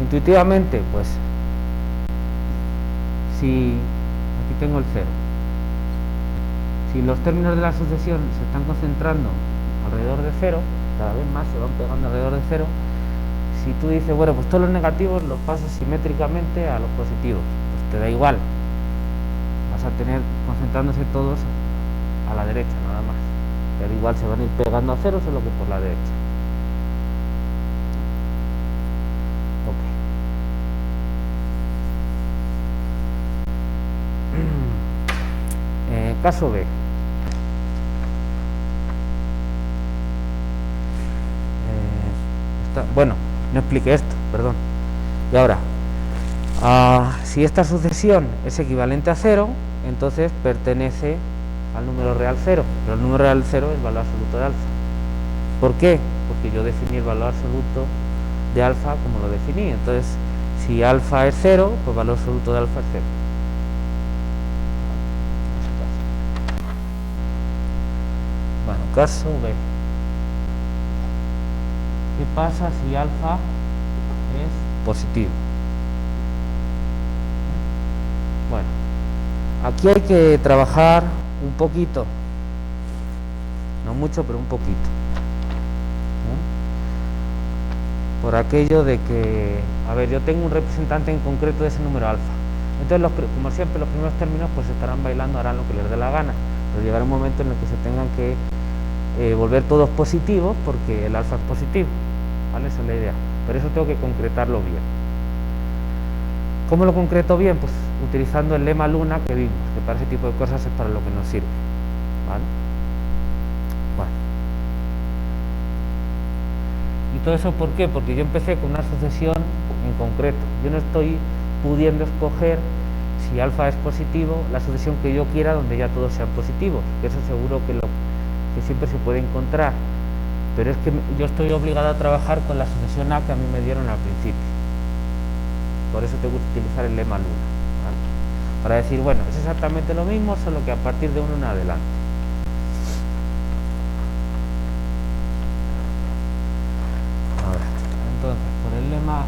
[SPEAKER 1] Intuitivamente, pues, si aquí tengo el 0, si los términos de la sucesión se están concentrando alrededor de 0, cada vez más se van pegando alrededor de 0, si tú dices, bueno, pues todos los negativos los pasas simétricamente a los positivos, pues te da igual, vas a tener concentrándose todos a la derecha nada más, pero igual se van a ir pegando a 0 solo que por la derecha. Ok. Caso B. Bueno, no expliqué esto, perdón. Y ahora, si esta sucesión es equivalente a 0, entonces pertenece al número real 0, pero el número real 0 es el valor absoluto de alfa. ¿Por qué? Porque yo definí el valor absoluto de alfa como lo definí. Entonces, si alfa es 0, pues el valor absoluto de alfa es 0. Bueno, caso B. ¿Qué pasa si alfa es positivo? Bueno, aquí hay que trabajar un poquito, no mucho, pero un poquito, por aquello de que, a ver, yo tengo un representante en concreto de ese número alfa, entonces como siempre los primeros términos pues estarán bailando, harán lo que les dé la gana, pero llegará un momento en el que se tengan que volver todos positivos porque el alfa es positivo, ¿vale? Esa es la idea, pero eso tengo que concretarlo bien. ¿Cómo lo concreto bien? Pues utilizando el lema luna que vimos, que para ese tipo de cosas es para lo que nos sirve, ¿vale? Bueno. ¿Y todo eso por qué? Porque yo empecé con una sucesión en concreto, yo no estoy pudiendo escoger si alfa es positivo, la sucesión que yo quiera donde ya todos sean positivos, que eso seguro que siempre se puede encontrar, pero es que yo estoy obligado a trabajar con la sucesión A que a mí me dieron al principio, por eso tengo que utilizar el lema luna, ¿vale? para decir, bueno, es exactamente lo mismo, solo que a partir de 1 en adelante. A ver, entonces, por el lema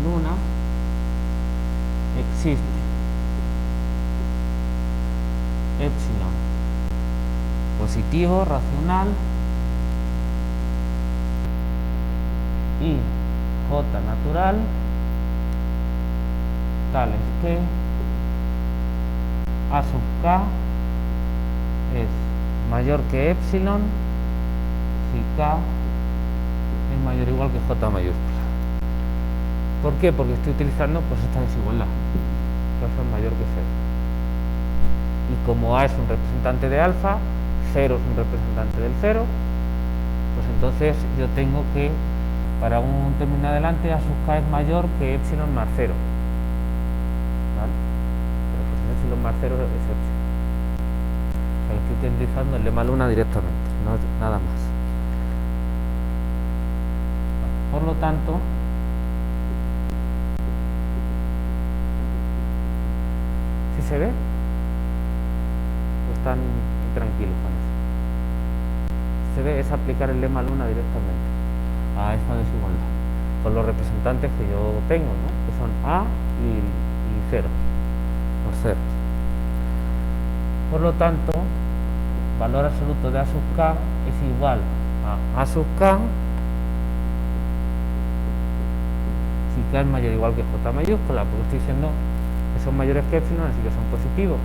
[SPEAKER 1] Luna existe epsilon positivo racional y j natural tales que a sub k es mayor que epsilon si k es mayor o igual que j mayúscula. ¿Por qué? Porque estoy utilizando pues esta desigualdad, que es mayor que 0. Y como A es un representante de alfa, 0 es un representante del 0, pues entonces yo tengo que, para un término adelante, A sub k es mayor que epsilon más 0. ¿Vale? Pero pues epsilon más 0 es epsilon. O sea, estoy utilizando el lema Luna directamente, no nada más. Por lo tanto, ¿sí se ve? ¿O están tranquilos con eso? Se ve, es aplicar el lema Luna directamente a esta desigualdad con los representantes que yo tengo, ¿no? Que son A y 0, los ceros. Por lo tanto, valor absoluto de A sub k es igual a A sub k si k es mayor o igual que j mayúscula, porque estoy diciendo que son mayores que epsilon, así que son positivos.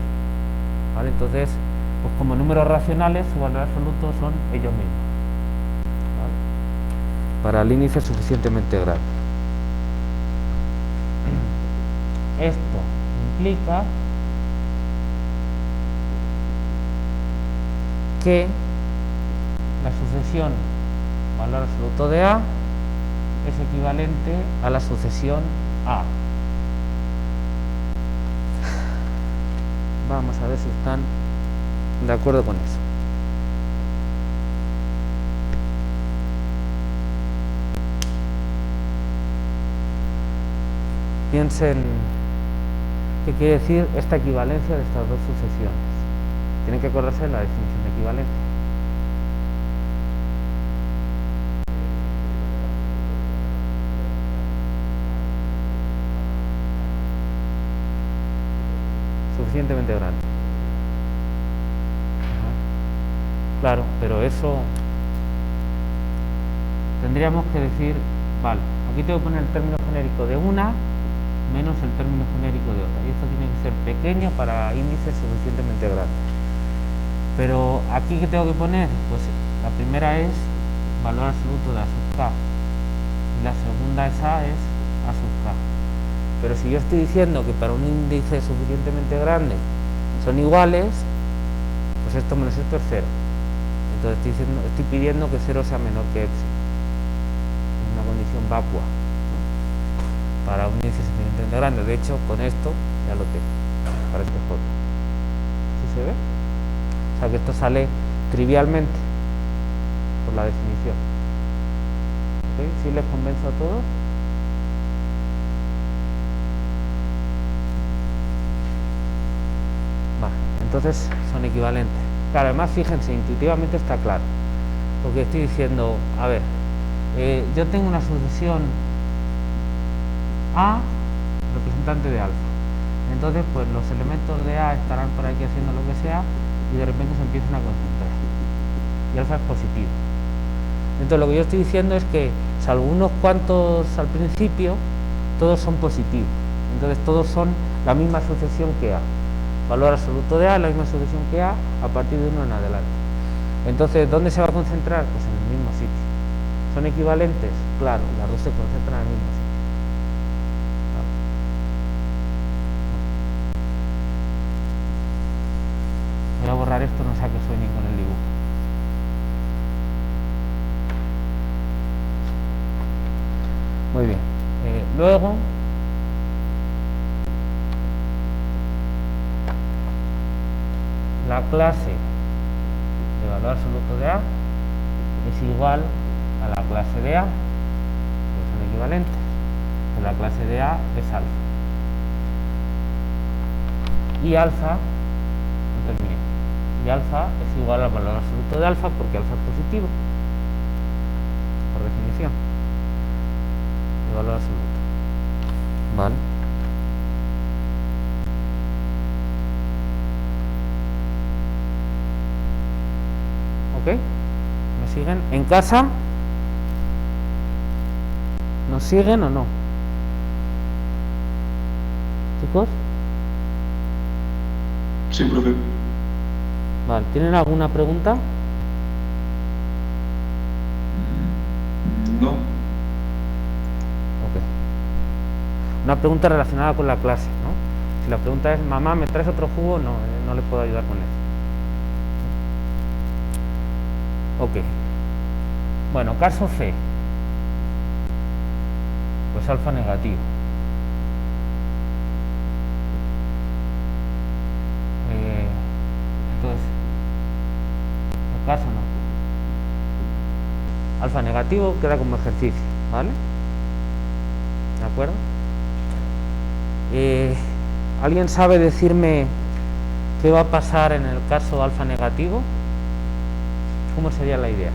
[SPEAKER 1] ¿Vale? Entonces, pues como números racionales, su valor absoluto son ellos mismos. ¿Vale? Para el índice suficientemente grande. Esto implica que la sucesión valor absoluto de A es equivalente a la sucesión A. Vamos a ver si están de acuerdo con eso. Piensen qué quiere decir esta equivalencia de estas dos sucesiones. Tienen que acordarse de la definición de equivalencia. Suficientemente grande. Claro, pero eso tendríamos que decir, vale, aquí tengo que poner el término genérico de una menos el término genérico de otra, y esto tiene que ser pequeño para índices suficientemente grandes. Pero aquí, ¿qué tengo que poner? Pues la primera es valor absoluto de A sub k y la segunda es A sub k. Pero si yo estoy diciendo que para un índice suficientemente grande son iguales, pues esto menos esto es 0. Entonces estoy pidiendo que 0 sea menor que epsilon. Es una condición vacua, ¿no? Para un índice suficientemente grande. De hecho, con esto ya lo tengo, para este J. ¿Sí se ve? O sea que esto sale trivialmente por la definición. ¿Okay? ¿Sí les convenzo a todos? Vale, entonces son equivalentes. Claro, además fíjense, intuitivamente está claro, porque estoy diciendo, a ver, yo tengo una sucesión A representante de alfa, entonces pues los elementos de A estarán por aquí haciendo lo que sea y de repente se empiezan a concentrar y alfa es positivo. Entonces lo que yo estoy diciendo es que salvo unos cuantos al principio, todos son positivos, entonces todos son la misma sucesión que A. Valor absoluto de A, la misma sucesión que A, a partir de 1 en adelante. Entonces, ¿dónde se va a concentrar? Pues en el mismo sitio. ¿Son equivalentes? Claro, las dos se concentran en el mismo sitio. Voy a borrar esto, no sea que sueñen con el dibujo. Muy bien. Luego, la clase de valor absoluto de A es igual a la clase de A, que son equivalentes. Entonces la clase de A es alfa. Y alfa, no terminé, y alfa es igual al valor absoluto de alfa porque alfa es positivo, por definición, el valor absoluto. ¿Vale? ¿Ok? ¿Me siguen? ¿En casa? ¿Nos siguen o no? ¿Chicos?
[SPEAKER 2] Sí, profe.
[SPEAKER 1] Vale, ¿tienen alguna pregunta?
[SPEAKER 2] No.
[SPEAKER 1] Ok. Una pregunta relacionada con la clase, ¿no? Si la pregunta es, mamá, ¿me traes otro jugo? No, no le puedo ayudar con eso. Ok. Bueno, caso C. Pues alfa negativo. Entonces, el caso no. Alfa negativo queda como ejercicio, ¿vale? ¿De acuerdo? ¿Alguien sabe decirme qué va a pasar en el caso alfa negativo? ¿Cómo sería la idea?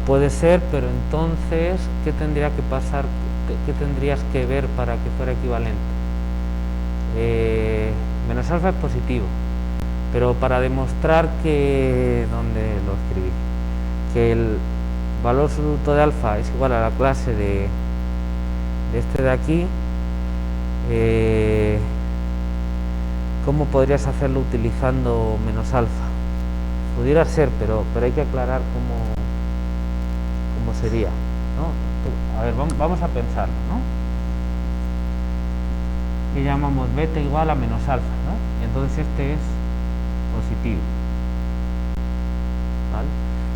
[SPEAKER 1] Puede ser, pero entonces, ¿qué tendría que pasar? ¿Qué tendrías que ver para que fuera equivalente? Menos alfa es positivo, pero para demostrar que, ¿dónde lo escribí? Que el valor absoluto de alfa es igual a la clase de este de aquí, ¿cómo podrías hacerlo utilizando menos alfa? Pudiera ser, pero hay que aclarar cómo sería, ¿no? A ver, vamos a pensarlo, ¿no? Que llamamos beta igual a menos alfa, ¿no? Y entonces este es positivo, ¿vale?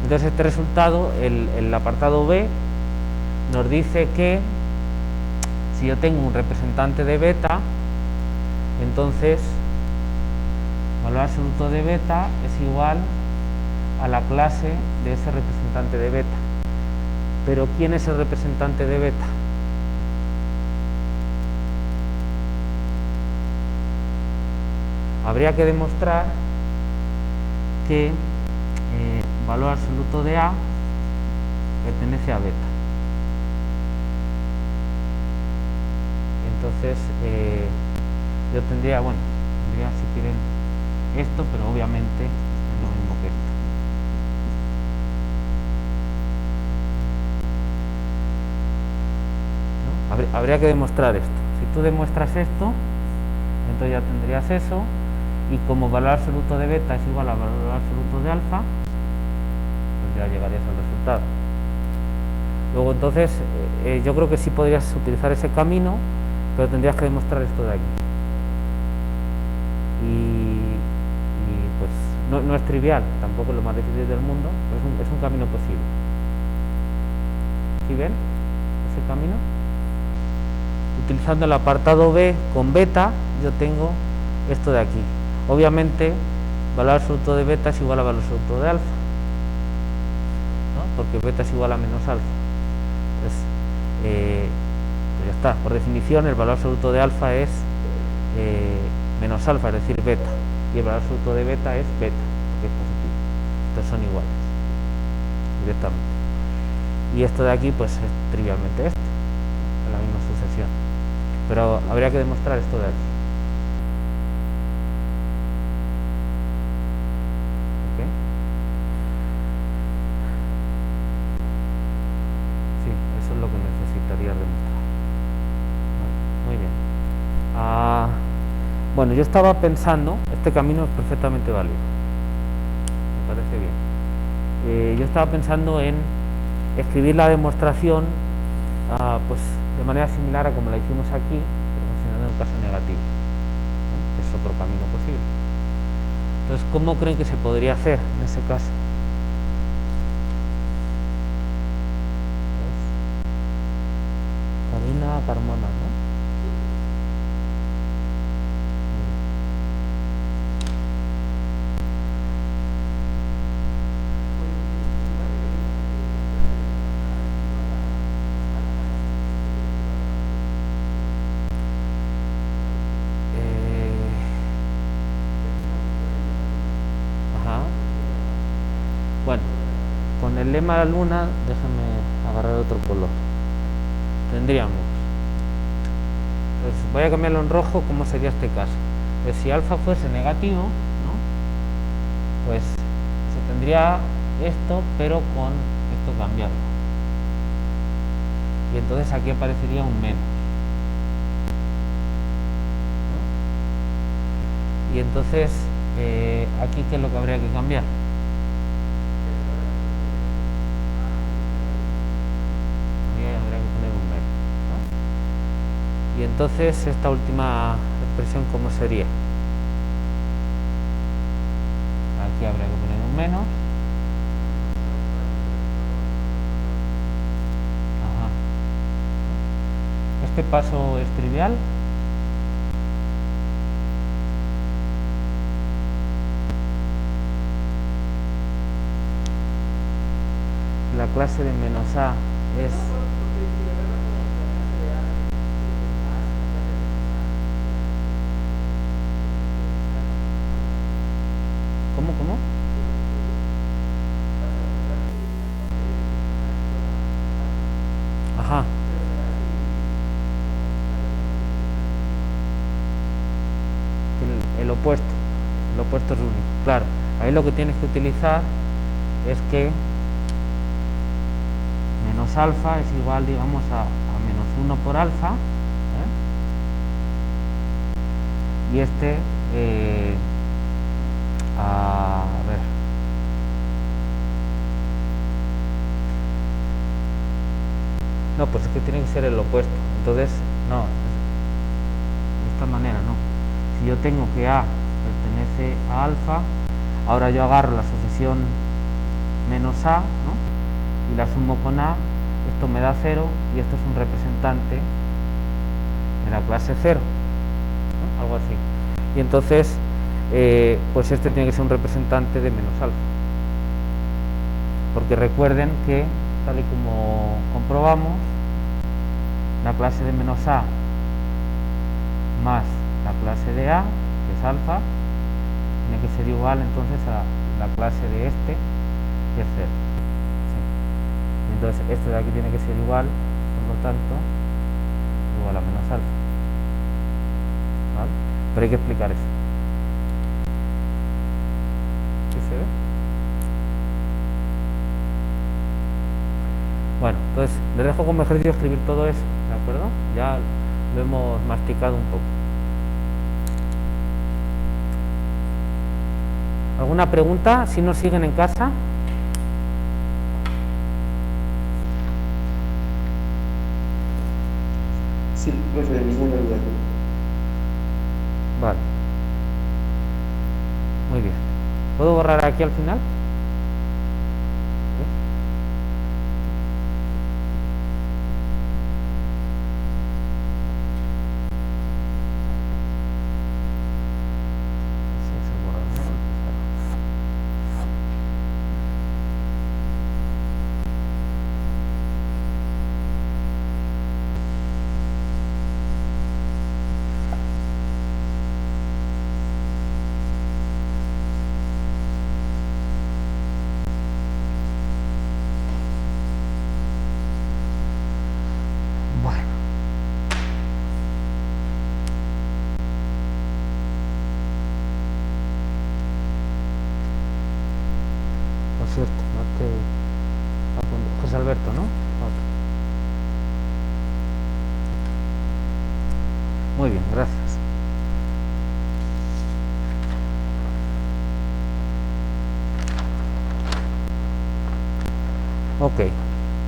[SPEAKER 1] Entonces este resultado, el apartado B, nos dice que si yo tengo un representante de beta, entonces el valor absoluto de beta es igual a la clase de ese representante de beta. Pero ¿quién es el representante de beta? Habría que demostrar que valor absoluto de A pertenece a beta. Entonces yo tendría, bueno, si quieren esto, pero obviamente es lo mismo que esto. Habría que demostrar esto. Si tú demuestras esto, entonces ya tendrías eso, y como valor absoluto de beta es igual a valor absoluto de alfa, pues ya llegarías al resultado. Luego entonces yo creo que sí podrías utilizar ese camino, pero tendrías que demostrar esto de aquí. Y pues no es trivial, tampoco es lo más difícil del mundo, pero es un camino posible. ¿Sí ven ese camino? Utilizando el apartado B con beta, yo tengo esto de aquí. Obviamente, valor absoluto de beta es igual a valor absoluto de alfa, ¿no? Porque beta es igual a menos alfa. Entonces, pues ya está. Por definición, el valor absoluto de alfa es menos alfa, es decir, beta. Y el valor absoluto de beta es beta, porque es positivo. Entonces son iguales, directamente. Y esto de aquí, pues es trivialmente esto, es la misma sucesión. Pero habría que demostrar esto de aquí. ¿Ok? Sí, eso es lo que necesitaría demostrar. Vale, muy bien. Bueno, yo estaba pensando, este camino es perfectamente válido. Me parece bien. Yo estaba pensando en escribir la demostración pues de manera similar a como la hicimos aquí, pero considerando un caso negativo, ¿no? Que es otro camino posible. Entonces, ¿cómo creen que se podría hacer en ese caso? Karina, Carmona, ¿no? Ajá. Bueno, con el lema de la luna, déjame agarrar otro color. Tendríamos, pues voy a cambiarlo en rojo. ¿Cómo sería este caso? Pues si alfa fuese negativo, ¿no? Pues se tendría esto, pero con esto cambiarlo, y entonces aquí aparecería un menos, ¿no? Y entonces aquí, ¿qué es lo que habría que cambiar? Habría que poner un menos, ¿no? Y entonces esta última expresión, ¿cómo sería? Aquí habría que poner un menos. Ajá. Este paso es trivial. La clase de menos a es... ¿Cómo? Ajá. El opuesto es único, claro. Ahí lo que tienes que utilizar es que menos alfa es igual, digamos, a menos 1 por alfa, ¿eh? Y este a ver, no, pues es que tiene que ser el opuesto. Entonces, no, de esta manera no. Si yo tengo que A pertenece a alfa, ahora yo agarro la sucesión menos A, ¿no? Y la sumo con A, esto me da 0, y esto es un representante de la clase 0, ¿no? Algo así. Y entonces, pues este tiene que ser un representante de menos alfa. Porque recuerden que, tal y como comprobamos, la clase de menos A más la clase de A, que es alfa, tiene que ser igual entonces a la clase de este, que es 0. ¿Sí? Entonces esto de aquí tiene que ser igual, por lo tanto, igual a menos alfa. ¿Vale? Pero hay que explicar eso. ¿Sí se ve? Bueno, entonces les dejo como ejercicio escribir todo eso, ¿de acuerdo? Ya lo hemos masticado un poco. ¿Alguna pregunta? Si nos siguen en casa.
[SPEAKER 3] Sí, profe, de ninguna duda.
[SPEAKER 1] Vale. Muy bien. ¿Puedo borrar aquí al final? Cierto, no te apunto. José Alberto, ¿no? Otro. Muy bien, gracias. Ok,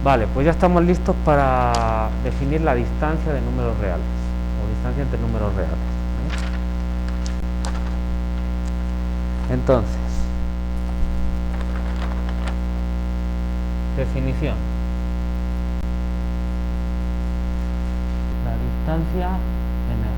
[SPEAKER 1] vale, pues ya estamos listos para definir la distancia de números reales, o distancia entre números reales, ¿eh? Entonces, definición. La distancia en R.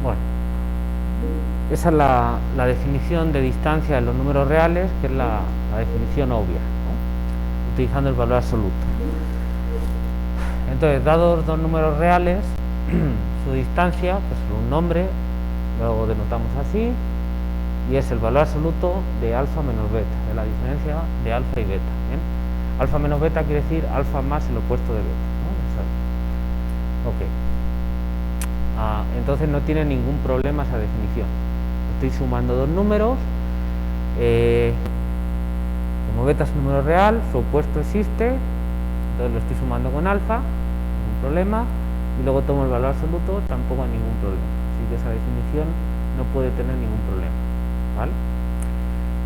[SPEAKER 1] Bueno, esa es la definición de distancia de los números reales, que es la definición obvia, ¿no? Utilizando el valor absoluto. Entonces, dados dos números reales, su distancia, que es un nombre, lo denotamos así, y es el valor absoluto de alfa menos beta, de la diferencia de alfa y beta. ¿Bien? Alfa menos beta quiere decir alfa más el opuesto de beta, ¿no? Ok. Entonces no tiene ningún problema esa definición. Estoy sumando dos números, como beta es un número real, su opuesto existe, entonces lo estoy sumando con alfa, ningún problema, y luego tomo el valor absoluto, tampoco hay ningún problema. Así que esa definición no puede tener ningún problema, ¿vale?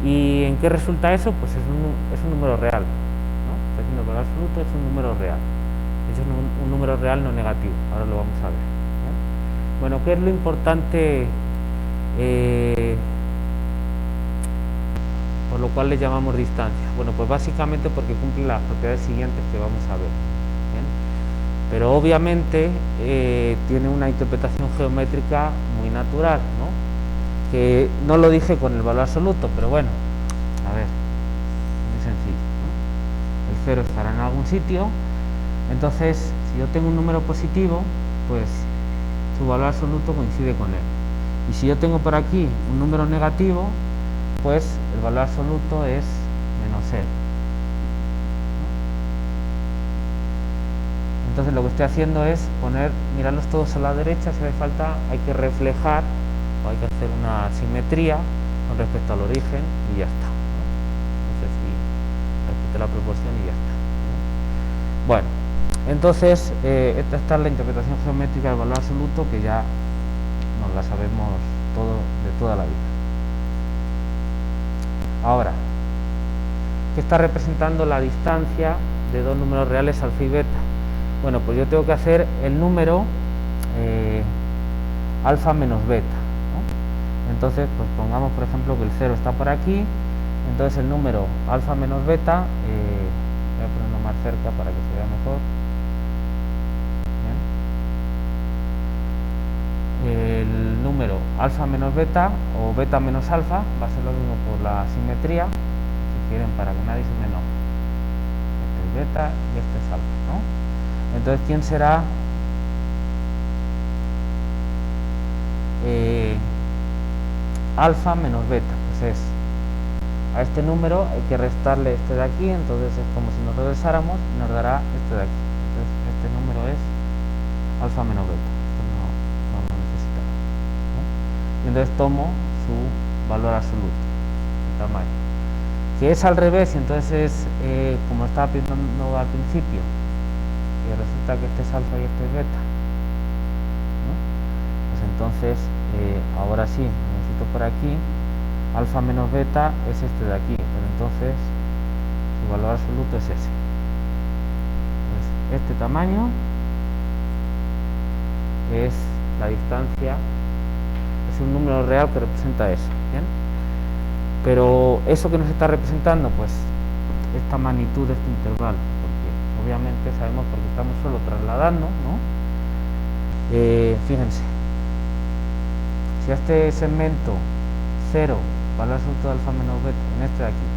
[SPEAKER 1] ¿Y en qué resulta eso? Pues es un número real, ¿no? Está diciendo el valor absoluto es un número real. Es un número real no negativo, ahora lo vamos a ver. Bueno, ¿qué es lo importante por lo cual le llamamos distancia? Bueno, pues básicamente porque cumple las propiedades siguientes que vamos a ver. ¿Bien? Pero obviamente tiene una interpretación geométrica muy natural, ¿no? Que no lo dije con el valor absoluto, pero bueno, a ver, muy sencillo, ¿no? El 0 estará en algún sitio, entonces si yo tengo un número positivo, pues su valor absoluto coincide con él. Y si yo tengo por aquí un número negativo, pues el valor absoluto es menos él. Entonces lo que estoy haciendo es mirarlos todos a la derecha, si hace falta hay que reflejar o hay que hacer una simetría con respecto al origen y ya está. Entonces repite la proporción y ya está. Bueno, entonces esta es la interpretación geométrica del valor absoluto, que ya nos la sabemos de toda la vida. Ahora, ¿qué está representando la distancia de dos números reales alfa y beta? Bueno, pues yo tengo que hacer el número alfa menos beta, ¿no? Entonces, pues pongamos por ejemplo que el 0 está por aquí, entonces el número alfa menos beta, voy a ponerlo más cerca para que se vea mejor. El número alfa menos beta o beta menos alfa va a ser lo mismo por la simetría, si quieren, para que nadie se me enoje. Este es beta y este es alfa, ¿no? Entonces, ¿quién será alfa menos beta? Pues es, a este número hay que restarle este de aquí, entonces es como si nos regresáramos y nos dará este de aquí. Entonces este número es alfa menos beta. Y entonces tomo su valor absoluto, el tamaño, que es al revés, y entonces como estaba pensando al principio, que resulta que este es alfa y este es beta, ¿no? Pues entonces ahora sí, necesito por aquí alfa menos beta es este de aquí, pero entonces su valor absoluto es ese. Entonces, este tamaño es la distancia. Es un número real que representa eso, ¿bien? Pero eso que nos está representando, pues esta magnitud de este intervalo, porque obviamente sabemos porque estamos solo trasladando, ¿no? Fíjense, si a este segmento 0, valor absoluto de alfa menos beta, en este de aquí,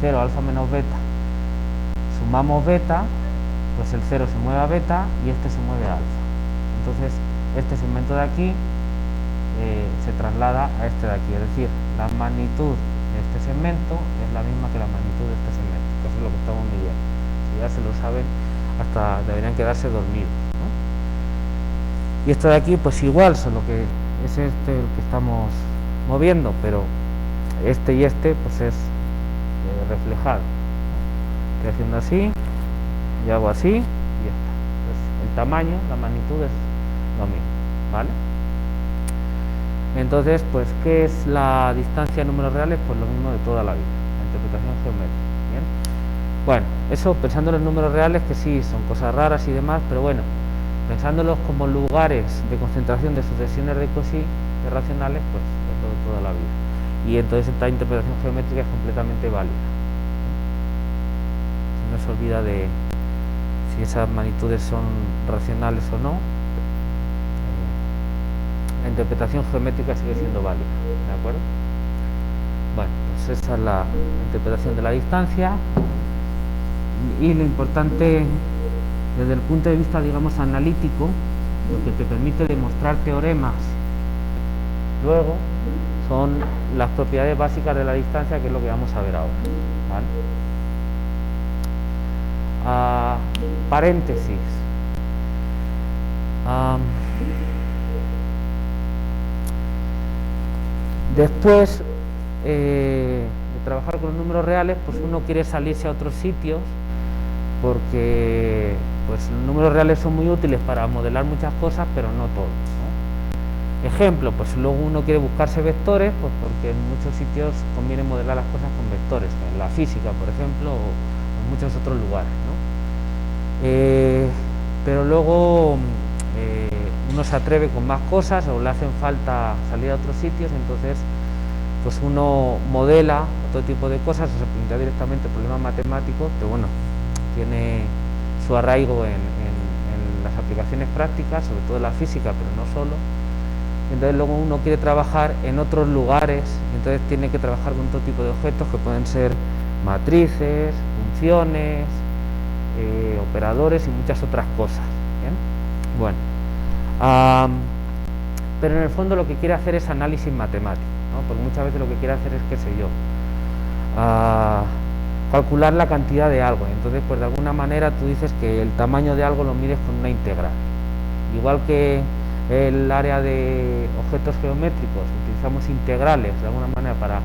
[SPEAKER 1] 0 alfa menos beta, sumamos beta, pues el 0 se mueve a beta y este se mueve a alfa. Entonces este segmento de aquí se traslada a este de aquí, es decir, la magnitud de este segmento es la misma que la magnitud de este segmento, que eso es lo que estamos midiendo. Si ya se lo saben, hasta deberían quedarse dormidos, ¿no? Y esto de aquí pues igual, solo que es este el que estamos moviendo, pero este y este pues es reflejado. Estoy haciendo así y hago así y ya está. Entonces, el tamaño, la magnitud es lo mismo, ¿vale? Entonces, pues, ¿qué es la distancia en números reales? Pues lo mismo de toda la vida, la interpretación geométrica. ¿Bien? Bueno, eso pensando en los números reales, que sí, son cosas raras y demás, pero bueno, pensándolos como lugares de concentración de sucesiones de Cauchy de racionales, pues es lo de toda la vida. Y entonces esta interpretación geométrica es completamente válida. No se olvida de si esas magnitudes son racionales o no. La interpretación geométrica sigue siendo válida, ¿de acuerdo? Bueno, pues esa es la interpretación de la distancia, y lo importante desde el punto de vista, digamos, analítico, lo que te permite demostrar teoremas luego son las propiedades básicas de la distancia, que es lo que vamos a ver ahora, ¿vale? Paréntesis. Después de trabajar con los números reales, pues uno quiere salirse a otros sitios, porque pues los números reales son muy útiles para modelar muchas cosas, pero no todo, ¿no? Ejemplo, pues luego uno quiere buscarse vectores, pues porque en muchos sitios conviene modelar las cosas con vectores, en la física, por ejemplo, o en muchos otros lugares, ¿no? Pero luego uno se atreve con más cosas, o le hacen falta salir a otros sitios, entonces pues uno modela otro tipo de cosas, o se plantea directamente problemas matemáticos, que bueno, tiene su arraigo en las aplicaciones prácticas, sobre todo en la física, pero no solo. Entonces luego uno quiere trabajar en otros lugares, entonces tiene que trabajar con otro tipo de objetos, que pueden ser matrices, funciones, operadores y muchas otras cosas. ¿Bien? Bueno, pero en el fondo lo que quiere hacer es análisis matemático, ¿no? Porque muchas veces lo que quiere hacer es, qué sé yo, calcular la cantidad de algo. Entonces, pues de alguna manera tú dices que el tamaño de algo lo mides con una integral. Igual que el área de objetos geométricos, utilizamos integrales de alguna manera para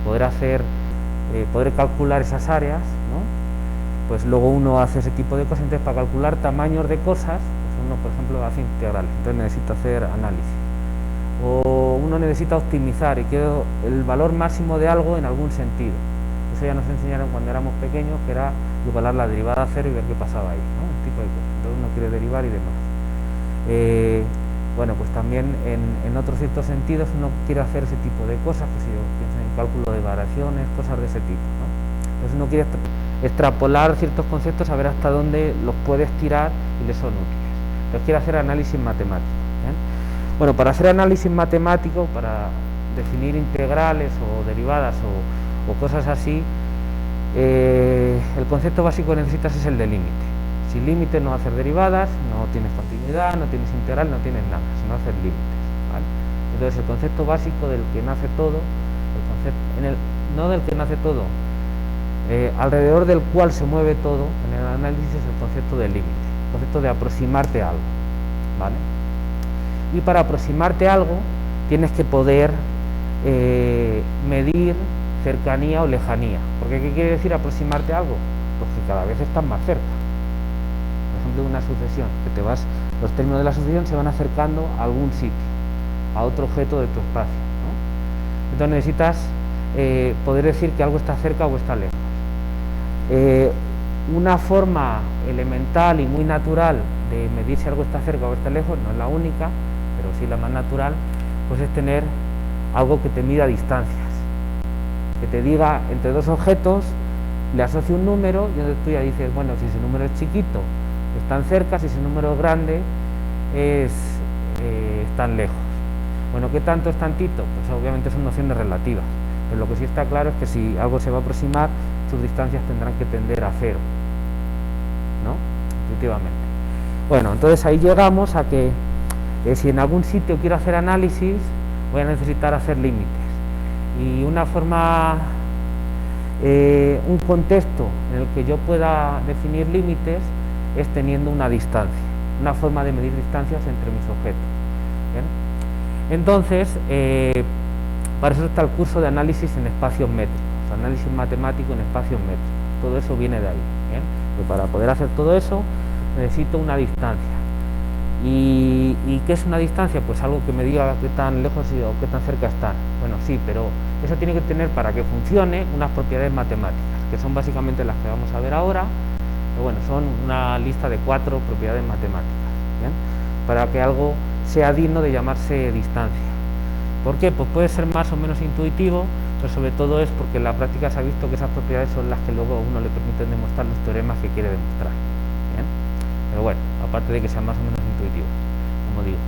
[SPEAKER 1] poder calcular esas áreas, ¿no? Pues luego uno hace ese tipo de cosas. Entonces, para calcular tamaños de cosas, pues uno, por ejemplo, hace integrales, entonces necesita hacer análisis. O uno necesita optimizar y quiero el valor máximo de algo en algún sentido. Eso ya nos enseñaron cuando éramos pequeños, que era igualar la derivada a cero y ver qué pasaba ahí, ¿no? Un tipo de cosas. Entonces uno quiere derivar y demás. Bueno, pues también en otros ciertos sentidos uno quiere hacer ese tipo de cosas, pues si yo pienso en cálculo de variaciones, cosas de ese tipo, ¿no? Entonces uno quiere extrapolar ciertos conceptos, a ver hasta dónde los puede estirar y le son útiles. Entonces quiere hacer análisis matemático, ¿bien? Bueno, para hacer análisis matemático, para definir integrales o derivadas o cosas así, el concepto básico que necesitas es el de límite. Sin límite no hacer derivadas, no tienes continuidad, no tienes integral, no tienes nada, sino hacer límites, ¿vale? Entonces el concepto básico del que nace todo, no del que nace todo, alrededor del cual se mueve todo en el análisis, es el concepto de límite, el concepto de aproximarte a algo, ¿vale? Y para aproximarte a algo tienes que poder medir cercanía o lejanía. Porque ¿qué quiere decir aproximarte a algo? Pues que cada vez estás más cerca. Por ejemplo, una sucesión, los términos de la sucesión se van acercando a algún sitio, a otro objeto de tu espacio, ¿no? Entonces necesitas poder decir que algo está cerca o está lejos. Una forma elemental y muy natural de medir si algo está cerca o está lejos, no es la única, pero sí la más natural, pues es tener algo que te mida distancias, que te diga entre dos objetos, le asocia un número y entonces tú ya dices, bueno, si ese número es chiquito, están cerca, si ese número es grande, están lejos. Bueno, ¿qué tanto es tantito? Pues obviamente son nociones relativas, pero lo que sí está claro es que si algo se va a aproximar, sus distancias tendrán que tender a cero, ¿no? Intuitivamente. Bueno, entonces ahí llegamos a que Si en algún sitio quiero hacer análisis, voy a necesitar hacer límites. Y una forma, un contexto en el que yo pueda definir límites es teniendo una distancia, una forma de medir distancias entre mis objetos. ¿Bien? Entonces, para eso está el curso de análisis en espacios métricos, análisis matemático en espacios métricos. Todo eso viene de ahí. ¿Bien? Pues para poder hacer todo eso necesito una distancia. ¿Y qué es una distancia? Pues algo que me diga qué tan lejos o qué tan cerca están. Bueno, sí, pero eso tiene que tener, para que funcione, unas propiedades matemáticas, que son básicamente las que vamos a ver ahora. Pero bueno, son una lista de 4 propiedades matemáticas. ¿Bien? Para que algo sea digno de llamarse distancia. ¿Por qué? Pues puede ser más o menos intuitivo, pero sobre todo es porque en la práctica se ha visto que esas propiedades son las que luego a uno le permiten demostrar los teoremas que quiere demostrar. ¿Bien? Pero bueno, aparte de que sean más o menos intuitivos, como digo.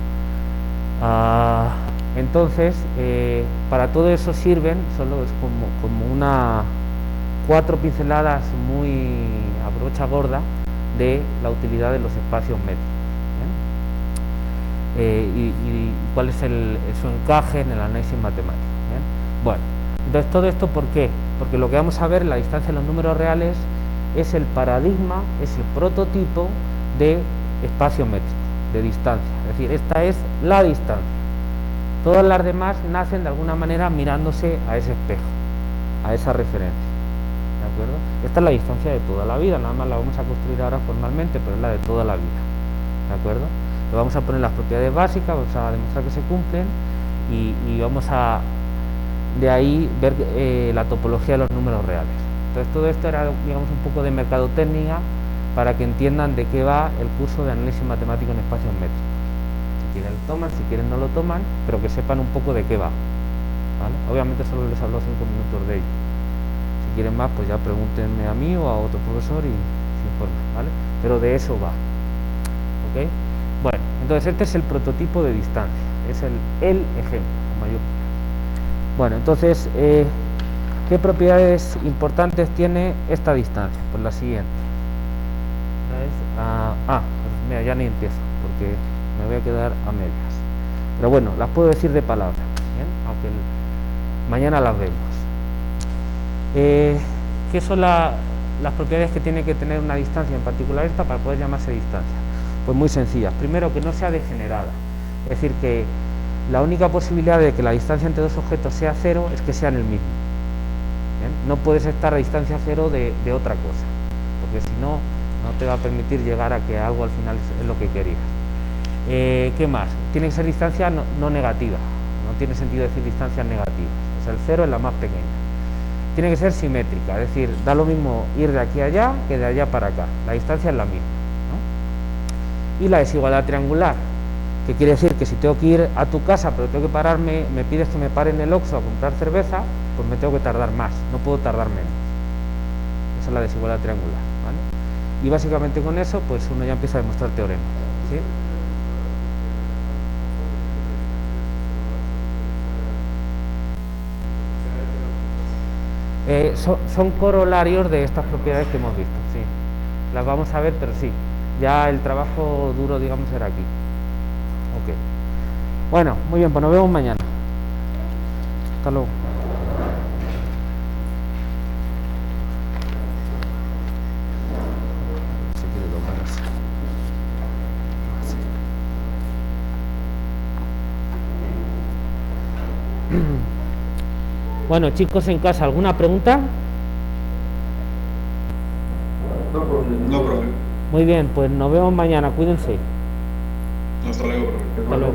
[SPEAKER 1] Entonces, para todo eso sirven, solo es como una 4 pinceladas muy a brocha gorda de la utilidad de los espacios métricos. Y cuál es su encaje en el análisis matemático. ¿Bien? Bueno, entonces todo esto, ¿por qué? Porque lo que vamos a ver en la distancia de los números reales es el paradigma, es el prototipo de espacio métrico, de distancia. Es decir, esta es la distancia. Todas las demás nacen de alguna manera mirándose a ese espejo, a esa referencia. ¿De acuerdo? Esta es la distancia de toda la vida, nada más la vamos a construir ahora formalmente, pero es la de toda la vida. ¿De acuerdo? Le vamos a poner las propiedades básicas, vamos a demostrar que se cumplen y vamos a de ahí ver la topología de los números reales. Entonces todo esto era, digamos, un poco de mercadotecnia para que entiendan de qué va el curso de análisis matemático en espacios métricos. Si quieren lo toman, si quieren no lo toman, pero que sepan un poco de qué va. ¿Vale? Obviamente solo les hablo 5 minutos de ello. Si quieren más, pues ya pregúntenme a mí o a otro profesor y se informan, ¿vale? Pero de eso va. ¿Ok? Bueno, entonces este es el prototipo de distancia, es el ejemplo con mayúsculas. Bueno, entonces, ¿qué propiedades importantes tiene esta distancia? Pues la siguiente. Pues mira, ya ni empiezo, porque me voy a quedar a medias. Pero bueno, las puedo decir de palabra, ¿bien? Aunque mañana las vemos. ¿Qué son las propiedades que tiene que tener una distancia, en particular esta, para poder llamarse distancia? Pues muy sencillas. Primero, que no sea degenerada. Es decir, que la única posibilidad de que la distancia entre dos objetos sea 0 es que sean el mismo. ¿Bien? No puedes estar a distancia 0 de otra cosa, porque si no, no te va a permitir llegar a que algo al final es lo que querías. ¿Qué más? Tiene que ser distancia no negativa. No tiene sentido decir distancias negativas. O sea, el 0 es la más pequeña. Tiene que ser simétrica, es decir, da lo mismo ir de aquí a allá que de allá para acá. La distancia es la misma. Y la desigualdad triangular, que quiere decir que si tengo que ir a tu casa pero tengo que pararme, me pides que me pare en el Oxxo a comprar cerveza, pues me tengo que tardar más, no puedo tardar menos. Esa es la desigualdad triangular, ¿vale? Y básicamente con eso pues uno ya empieza a demostrar teoremas, ¿sí? Son corolarios de estas propiedades que hemos visto, sí. Las vamos a ver, pero sí. Ya el trabajo duro, digamos, era aquí. Ok. Bueno, muy bien, pues nos vemos mañana. Hasta luego. Se quiere tomar eso. Bueno, chicos en casa, ¿alguna pregunta?
[SPEAKER 2] No, profe.
[SPEAKER 1] Muy bien, pues nos vemos mañana, cuídense.
[SPEAKER 2] Hasta luego, profe.
[SPEAKER 1] Hasta luego.